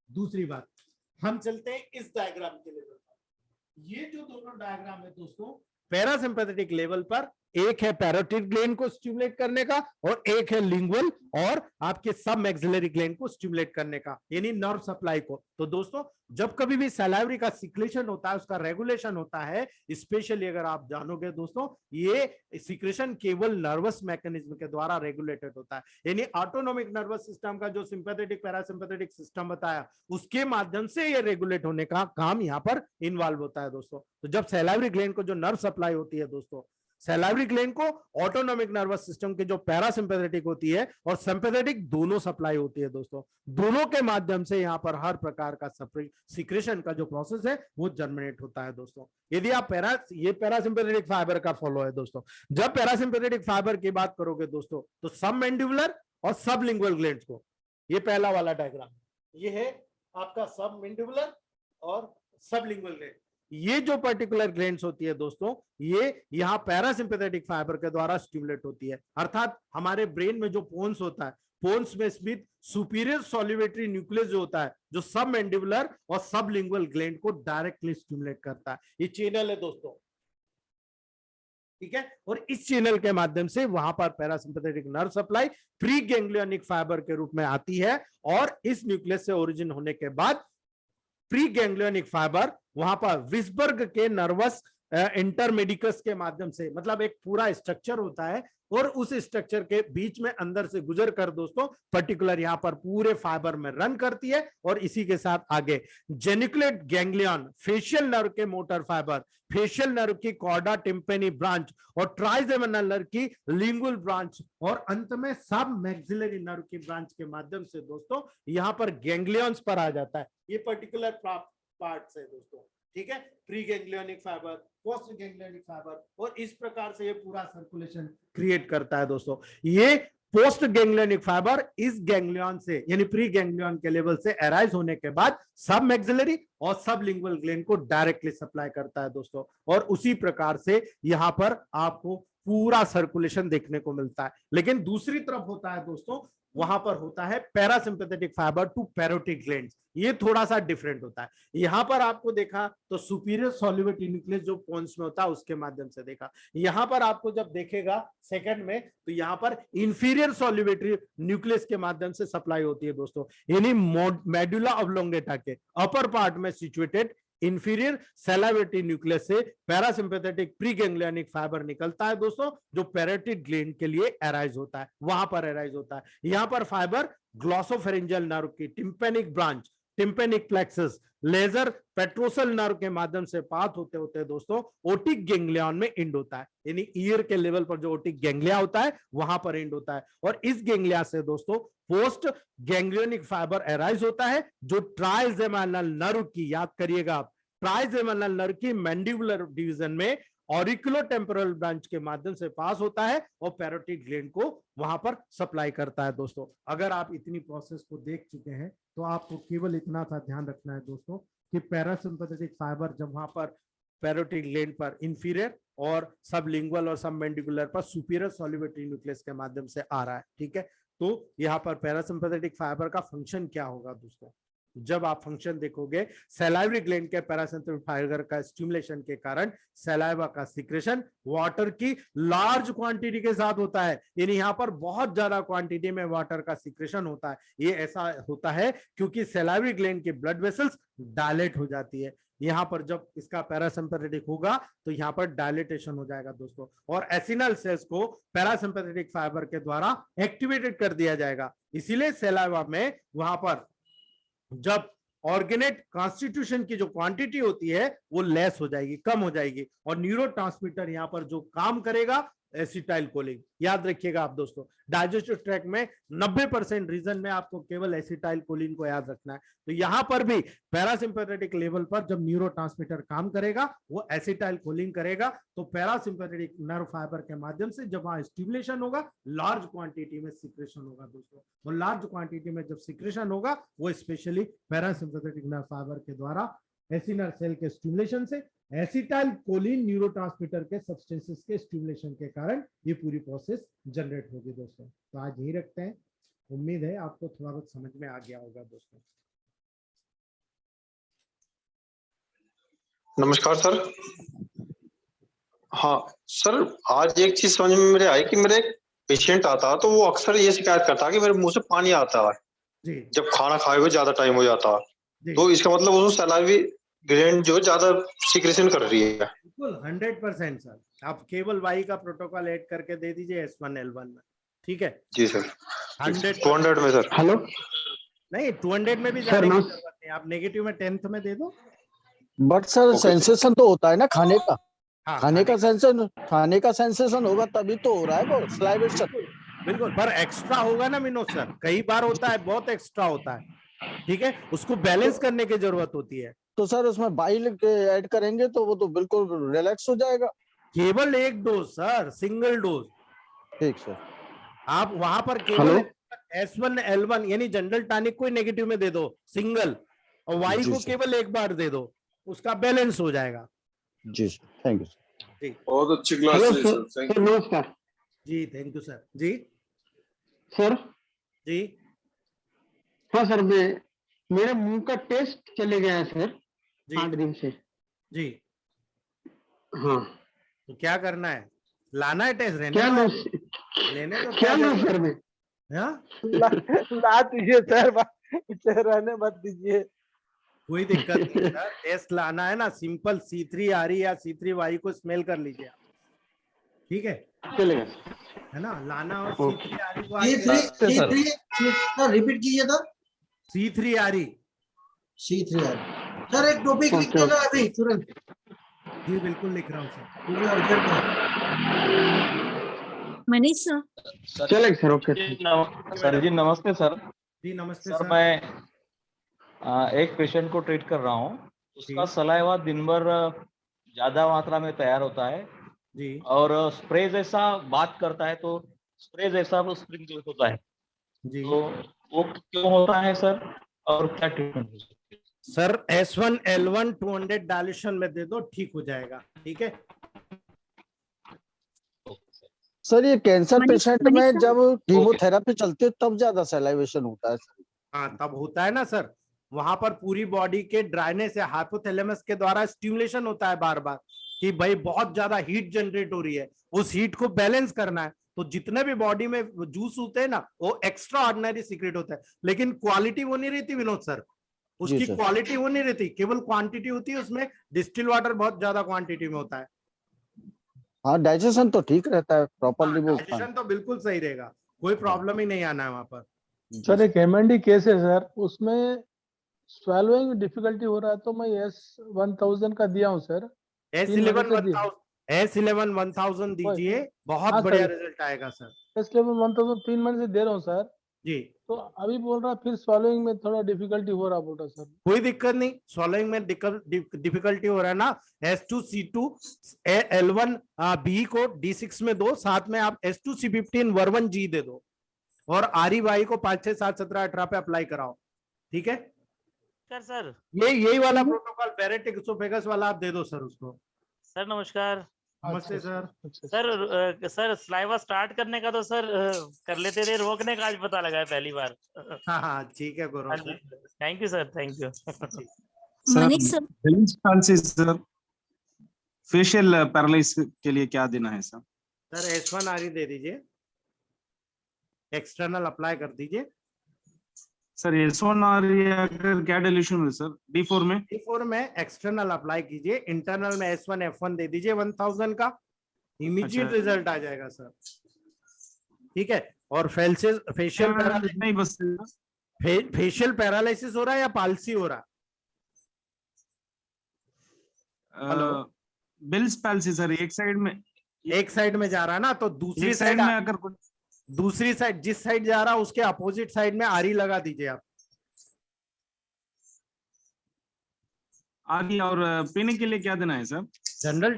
दूसरी बात, हम चलते हैं इस डायग्राम के लेवल पर। ये जो दोनों डायग्राम है दोस्तों, पैरासिम्पैथेटिक लेवल पर एक है पैरोटिड ग्लैंड को स्टिमुलेट करने का, और एक है लिंगुअल और आपके सब मैक्सिलरी ग्लैंड को स्टिमुलेट करने का, यानी नर्व सप्लाई को। तो दोस्तों जब कभी भी सलाइवरी का सिक्रेशन होता है, उसका रेगुलेशन होता है, स्पेशली अगर आप जानोगे दोस्तों, ये सिक्रेशन केवल नर्वस मैकेनिज्म के द्वारा रेगुलेटेड होता है, यानी ऑटोनोमिक नर्वस सिस्टम का जो सिंपैथेटिक पैरासिम्पैथेटिक सिस्टम बताया, उसके माध्यम से ये रेगुलेट होने का काम यहाँ पर इन्वॉल्व होता है दोस्तों। तो जब सलाइवरी ग्लैंड को जो नर्व सप्लाई होती है दोस्तों, सलाइवरी ग्लैंड को ऑटोनोमिक नर्वस सिस्टम की जो पैरासिम्पैथेटिक होती है और सिंपैथेटिक दोनों सप्लाई होती है दोस्तों, दोनों के माध्यम से यहां पर हर प्रकार का सिक्रेशन का जो प्रोसेस है वो जर्मिनेट होता है दोस्तों। यदि आप ये पैरासिम्पैथेटिक फाइबर का फॉलो है दोस्तों, जब पैरासिम्पैथेटिक फाइबर की बात करोगे दोस्तों, तो सब मैंडिबुलर और सब लिंगुअल ग्लैंड्स को, ये पहला वाला डायग्राम, ये है आपका सब मैंडिबुलर और सब लिंगुअल ग्लैंड। ये जो पर्टिकुलर ग्लैंड्स होती है दोस्तों, ये यहाँ पैरासिम्पैथेटिक फाइबर के द्वारा स्टिमुलेट होती है, अर्थात हमारे ब्रेन में जो पोन्स होता है, पोन्स में स्थित सुपीरियर सॉलिवेटरी न्यूक्लियस जो होता है, जो सब मैंडिबुलर और सब लिंगुअल ग्लैंड को डायरेक्टली स्टिमुलेट करता है। ये चैनल है दोस्तों, ठीक है, और इस चैनल के माध्यम से वहां पर parasympathetic nerve supply pre ganglionic fibre के रूप में आती है, और इस न्यूक्लियस से ओरिजिन होने के बाद प्री गैंग्लियोनिक फाइबर वहां पर विस्बर्ग के नर्वस इंटरमेडिकस के माध्यम से, मतलब एक पूरा स्ट्रक्चर होता है, और उस स्ट्रक्चर के बीच में अंदर से गुजर कर दोस्तों पर्टिकुलर यहां पर पूरे फाइबर में रन करती है, और इसी के साथ आगे जेनिकुलेट गैंग्लियन, फेशियल नर्व के मोटर फाइबर, फेशियल नर्व की कॉर्डा टिम्पेनी ब्रांच, और ट्राइजेमिनल नर्व की लिंगुअल ब्रांच, और अंत में सब मैक्सिलरी नर्व की ब्रांच के माध्यम से दोस्तों यहां पर गैंग्लियंस पर आ जाता है। ये पर्टिकुलर पार्ट्स है दोस्तों, ठीक है, pre ganglionic fibre, post ganglionic fibre, और इस प्रकार से ये पूरा सर्कुलेशन क्रिएट करता है दोस्तों। ये पोस्ट गैंग्लियोनिक फाइबर इस गैंग्लियन से, यानी प्री गैंग्लियन के लेवल से अराइज होने के बाद सब मैक्सिलरी और सब लिंगुअल ग्लैंड को डायरेक्टली सप्लाई करता है दोस्तों, और उसी प्रकार से यहां पर आपको पूरा सर्कुलेशन देखने को मिलता है। लेकिन दूसरी तरफ होता है दोस्तों वहां पर होता है पैरासिम्पैथेटिक फाइबर टू पैरोटिक ग्लैंड्स। ये थोड़ा सा डिफरेंट होता है। यहाँ पर आपको देखा तो सुपीरियर सॉल्युबिलिटी न्यूक्लियस जो पोन्स में होता है उसके माध्यम से देखा। यहाँ पर आपको जब देखेगा सेकंड में तो यहाँ पर इंफीरियर सॉल्युबिलिटी न्यूक्लियस के माध्यम से सप्लाई होती है दोस्तों। यानी मेडुला ऑब्लोंगेटा के अपर पार्ट में सिचुएटेड इंफीरियर सैलिवेटरी न्यूक्लियस से पैरासिम्पैथेटिक प्रीगैंग्लियनिक फाइबर निकलता है दोस्तों, जो पैरोटिड ग्लैंड के लिए अराइज होता है, वहां पर अराइज होता है। यहां पर फाइबर ग्लॉसोफेरिंजियल नर्व की tympanic branch, tympanic plexus, lesser petrosal nerve के माध्यम से पास होते होते दोस्तों ओटिक गैंग्लियन में एंड होता है। यानी ईयर के लेवल पर जो ओटिक गैंग्लिया होता है वहां पर एंड होता है। और इस गैंग्लिया से दोस्तों पोस्ट गैंग्लियोनिक फाइबर अराइज होता है, जो ट्राइजेमिनल नर्व की, याद करिएगा आप, ट्राइजेमिनल नर्व की मैंडिबुलर डिवीजन में ऑरिकुलोटेम्पोरल ब्रांच के माध्यम से पास होता है और पैरोटिड ग्लैंड को वहां पर सप्लाई करता है दोस्तों। अगर आप इतनी प्रोसेस को देख चुके हैं तो आपको केवल इतना सा ध्यान रखना है दोस्तों कि पैरासिम्पैथेटिक फाइबर जब वहां पर पैरोटिड ग्लैंड पर इंफीरियर और सबलिंगुअल और सबमैंडिबुलर पर सुपीरियर सॉल्युबिलिटी न्यूक्लियस के माध्यम से आ रहा है, ठीक है। तो यहाँ पर पैरासिम्पैथेटिक फाइबर का फंक्शन क्या होगा दोस्तों, जब आप फंक्शन देखोगे सैलाइवरी ग्लैंड के पैरासिम्पैथेटिक फाइबर का स्टिमुलेशन के कारण सैलाइवा का सिक्रेशन वाटर की लार्ज क्वांटिटी के साथ होता है। यानी यहाँ पर बहुत ज्यादा क्वांटिटी में वाटर का सिक्रेशन होता है। ये ऐसा होता है क्योंकि सैलाइवरी ग्लैंड के ब्लड वेसल्स डायलेट हो जाती है। यहाँ पर जब इसका पैरासिम्पैथेटिक होगा तो यहाँ पर डायलेटेशन हो जाएगा दोस्तों, और एसिनल सेल्स को पैरासिम्पैथेटिक फाइबर के द्वारा एक्टिवेटेड कर दिया जाएगा। इसीलिए सैलाइवा में वहां पर जब ऑर्गेनेट कॉन्स्टिट्यूशन की जो क्वांटिटी होती है वो लेस हो जाएगी, कम हो जाएगी, और न्यूरोट्रांसमीटर यहां पर जो काम करेगा एसिटाइल कोलिन। याद रखिएगा आप दोस्तों, डाइजेस्टिव ट्रैक्ट में 90% रीजन में आपको केवल एसिटाइल कोलिन को याद रखना है। तो यहां पर भी पैरासिम्पैथेटिक लेवल पर जब न्यूरोट्रांसमीटर काम करेगा वो एसिटाइल कोलिन करेगा। तो पैरासिम्पैथेटिक नर्व फाइबर के माध्यम से जब वहां स्टिमुलेशन होगा लार्ज क्वांटिटी में सिक्रेशन होगा दोस्तों। वो लार्ज क्वांटिटी में जब सिक्रेशन होगा वो स्पेशली पैरासिम्पैथेटिक नर्व फाइबर के द्वारा एसिनल सेल के स्टिमुलेशन से एसिटाइल कोलिन न्यूरोट्रांसमीटर के सब्सटेंसेस के स्टिमुलेशन के कारण ये पूरी प्रोसेस जनरेट होगी दोस्तों। तो आज यही रखते हैं, उम्मीद है आपको थोड़ा बहुत समझ में आ गया होगा दोस्तों। नमस्कार सर। हाँ सर, आज एक चीज समझ में मेरे आई कि मेरे एक पेशेंट आता तो वो अक्सर ये शिकायत करता कि मेरे मुंह से पानी आता है जी। जब खाना खाए हुए ज्यादा टाइम हो जाता जी। तो इसका मतलब वो सलाइवी ग्लैंड जो ज्यादा सिक्रेशन कर रही है। बिल्कुल 100% सर। आप केवल वाई का प्रोटोकॉल ऐड करके दे दीजिए S1L1 में, ठीक है जी सर। 100 में सर। हेलो, नहीं 200 में भी जाने की जरूरत नहीं, आप नेगेटिव में 10th में दे दो। बट सर सेंसेशन तो होता है ना खाने का। हाँ, खाने का सेंसेशन होगा तभी तो हो रहा है वो स्लाइवेशन। बिल्कुल, पर एक्स्ट्रा होगा ना विनोद सर, कई बार होता है, बहुत एक्स्ट्रा होता है, ठीक है, उसको बैलेंस करने की जरूरत होती है। तो सर उसमें बाइल ऐड करेंगे तो वो तो बिल्कुल रिलैक्स हो जाएगा। केवल एक डोज सर, सिंगल डोज। ठीक सर। आप वहां पर केवल S1L1 यानी जनरल टॉनिक को नेगेटिव में दे दो सिंगल, और वाई को केवल एक बार दे दो, उसका बैलेंस हो जाएगा। जी सर, थैंक यू सर। बहुत अच्छी क्लास है सर। नमस्कार जी, थैंक यू सर। जी सर। जी हाँ सर, मेरे मुंह का टेस्ट चले गया है सर 8 दिन से। जी हाँ, तो क्या करना है, लाना है टेस्ट, क्या लो लेने तो क्या लो सर में ला दीजिए सर, रहने मत दीजिए, कोई दिक्कत नहीं सर। टेस्ट लाना है ना, सिंपल C3RE या C3Y को स्मेल कर लीजिए आप, ठीक है, चलेगा है ना, लाना और C3RE को रिपीट कीजिए तो। C3RE सर एक टॉपिक लिख देना अभी तुरंत। जी बिल्कुल लिख रहा हूँ मनीष सर। चलेगा सर। ओके सर जी नमस्ते सर। जी नमस्ते सर। मैं एक पेशेंट को ट्रीट कर रहा हूँ, उसका सलाइवा दिन भर ज्यादा मात्रा में तैयार होता है जी, और स्प्रे जैसा बात करता है, तो स्प्रे जैसा वो स्प्रिंग होता है जी, तो वो क्यों होता है सर, और क्या ट्रीटमेंट हो सकती है? सर S1L1 200 डायल्यूशन में दे दो, ठीक हो जाएगा, ठीक है। सर ये कैंसर मनीष- पेशेंट मनीष में सर? जब कीमोथेरेपी चलती है तब ज्यादा सैलाइवेशन होता है। हाँ तब होता है ना सर, वहां पर पूरी बॉडी के ड्राइनेस या हाइपोथैलेमस के द्वारा स्टिमुलेशन होता है बार बार कि भाई बहुत ज्यादा हीट जनरेट हो रही है, उस हीट को बैलेंस करना है। तो जितने भी बॉडी में जूस होते हैं ना वो एक्स्ट्रा ऑर्डिनरी सीक्रेट होता है, लेकिन क्वालिटी वो नहीं रहती विनोद सर, उसकी सर। क्वालिटी वो नहीं रहती, केवल क्वांटिटी होती है। उसमें डिस्टिल वाटर बहुत ज्यादा क्वांटिटी में होता है। हाँ डाइजेशन तो ठीक रहता है प्रॉपरली वो डाइजेशन तो बिल्कुल सही रहेगा, कोई प्रॉब्लम ही नहीं आना है वहां पर। सर एक MND केस है सर, उसमें स्वेलोइंग डिफिकल्टी हो रहा है, तो मैं S1000 का दिया हूँ सर। S11 1000 दीजिए, बहुत हाँ बढ़िया सर। रिजल्ट आएगा सर। S11 1000 3 महीने से दे रहा हूँ सर। जी तो अभी बोल रहा फिर स्वेलोइंग में थोड़ा डिफिकल्टी हो रहा बोल रहा सर। कोई दिक्कत नहीं, सॉल्विंग में डिफिकल्टी हो रहा है ना, S2C2 L1 B को D6 में दो, साथ में आप S2C15 वर्वन G दे दो, और REY को 5 6 7 17 18 पे अप्लाई कराओ, ठीक है। सर यही वाला प्रोटोकॉल बैरेट इसोफेगस वाला आप दे दो सर उसको। सर नमस्कार। नमस्ते सर। सर स्लाइवा स्टार्ट करने का तो सर कर लेते थे, रोकने का आज पता लगा है पहली बार। हाँ हाँ ठीक है Gaurav sir. Thank you sir, thank you. Manish sir? Sir facial paralysis के लिए क्या देना है सर? सर S1 RE दे दीजिए, एक्सटर्नल अप्लाई कर दीजिए। सर S1 अगर क्या डिल्यूशन है सर D4 में? D4 में एक्सटर्नल अप्लाई कीजिए, इंटरनल में S1 F1 दे दीजिए 1000 का, इमीडिएट अच्छा। रिजल्ट आ जाएगा सर, ठीक है। और फेशियल नहीं बस फेशियल पैरालिसिस हो रहा है या पाल्सी हो रहा है? हेलो? बिल्स पैल्सी सर, एक साइड में जा रहा है ना, तो दूसरी एक साइड साइड में अगर कुछ दूसरी साइड जिस साइड जा रहा है उसके अपोजिट साइड में आरी लगा दीजिए आप। आगे और पीने के लिए क्या देना है sir? General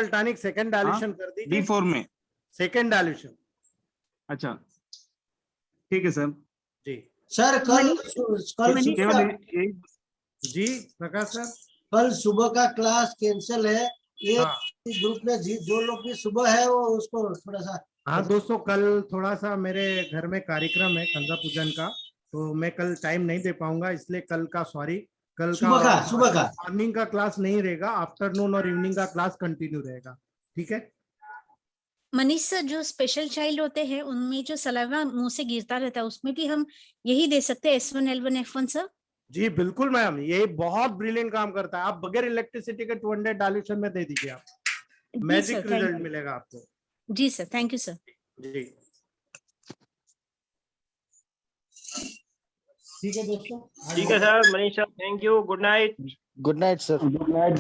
tonic second dilution कर दीजिए। D4 में सेकंड डाइल्यूशन। अच्छा ठीक है सर। जी सर कल मनीष केवल सर? एक जी प्रकाश सर। कल सुबह का क्लास कैंसिल है, ये हाँ ग्रुप में जो लोग भी सुबह है वो उसको थोड़ा सा। हाँ दोस्तों, कल थोड़ा सा मेरे घर में कार्यक्रम है गंगा पूजन का, तो मैं कल टाइम नहीं दे पाऊंगा, इसलिए कल का सॉरी, कल सुबह का मॉर्निंग का क्लास नहीं रहेगा, आफ्टरनून और इवनिंग का क्लास कंटिन्यू रहेगा, ठीक है। मनीष सर, जो स्पेशल चाइल्ड होते हैं उनमें जो सलाइवा मुंह से गिरता रहता है उसमें भी हम यही दे सकते हैं S1 L1 F1 सर? जी बिल्कुल मैम, ये बहुत ब्रिलियंट काम करता है। आप बगैर इलेक्ट्रिसिटी के 200 डाइल्यूशन में दे दीजिए, आप जी magic sir, thank result you. मिलेगा आपको। जी सर, थैंक यू सर। जी ठीक है दोस्तों। ठीक है sir, Manish sir thank you, good night. Good night sir. Good night.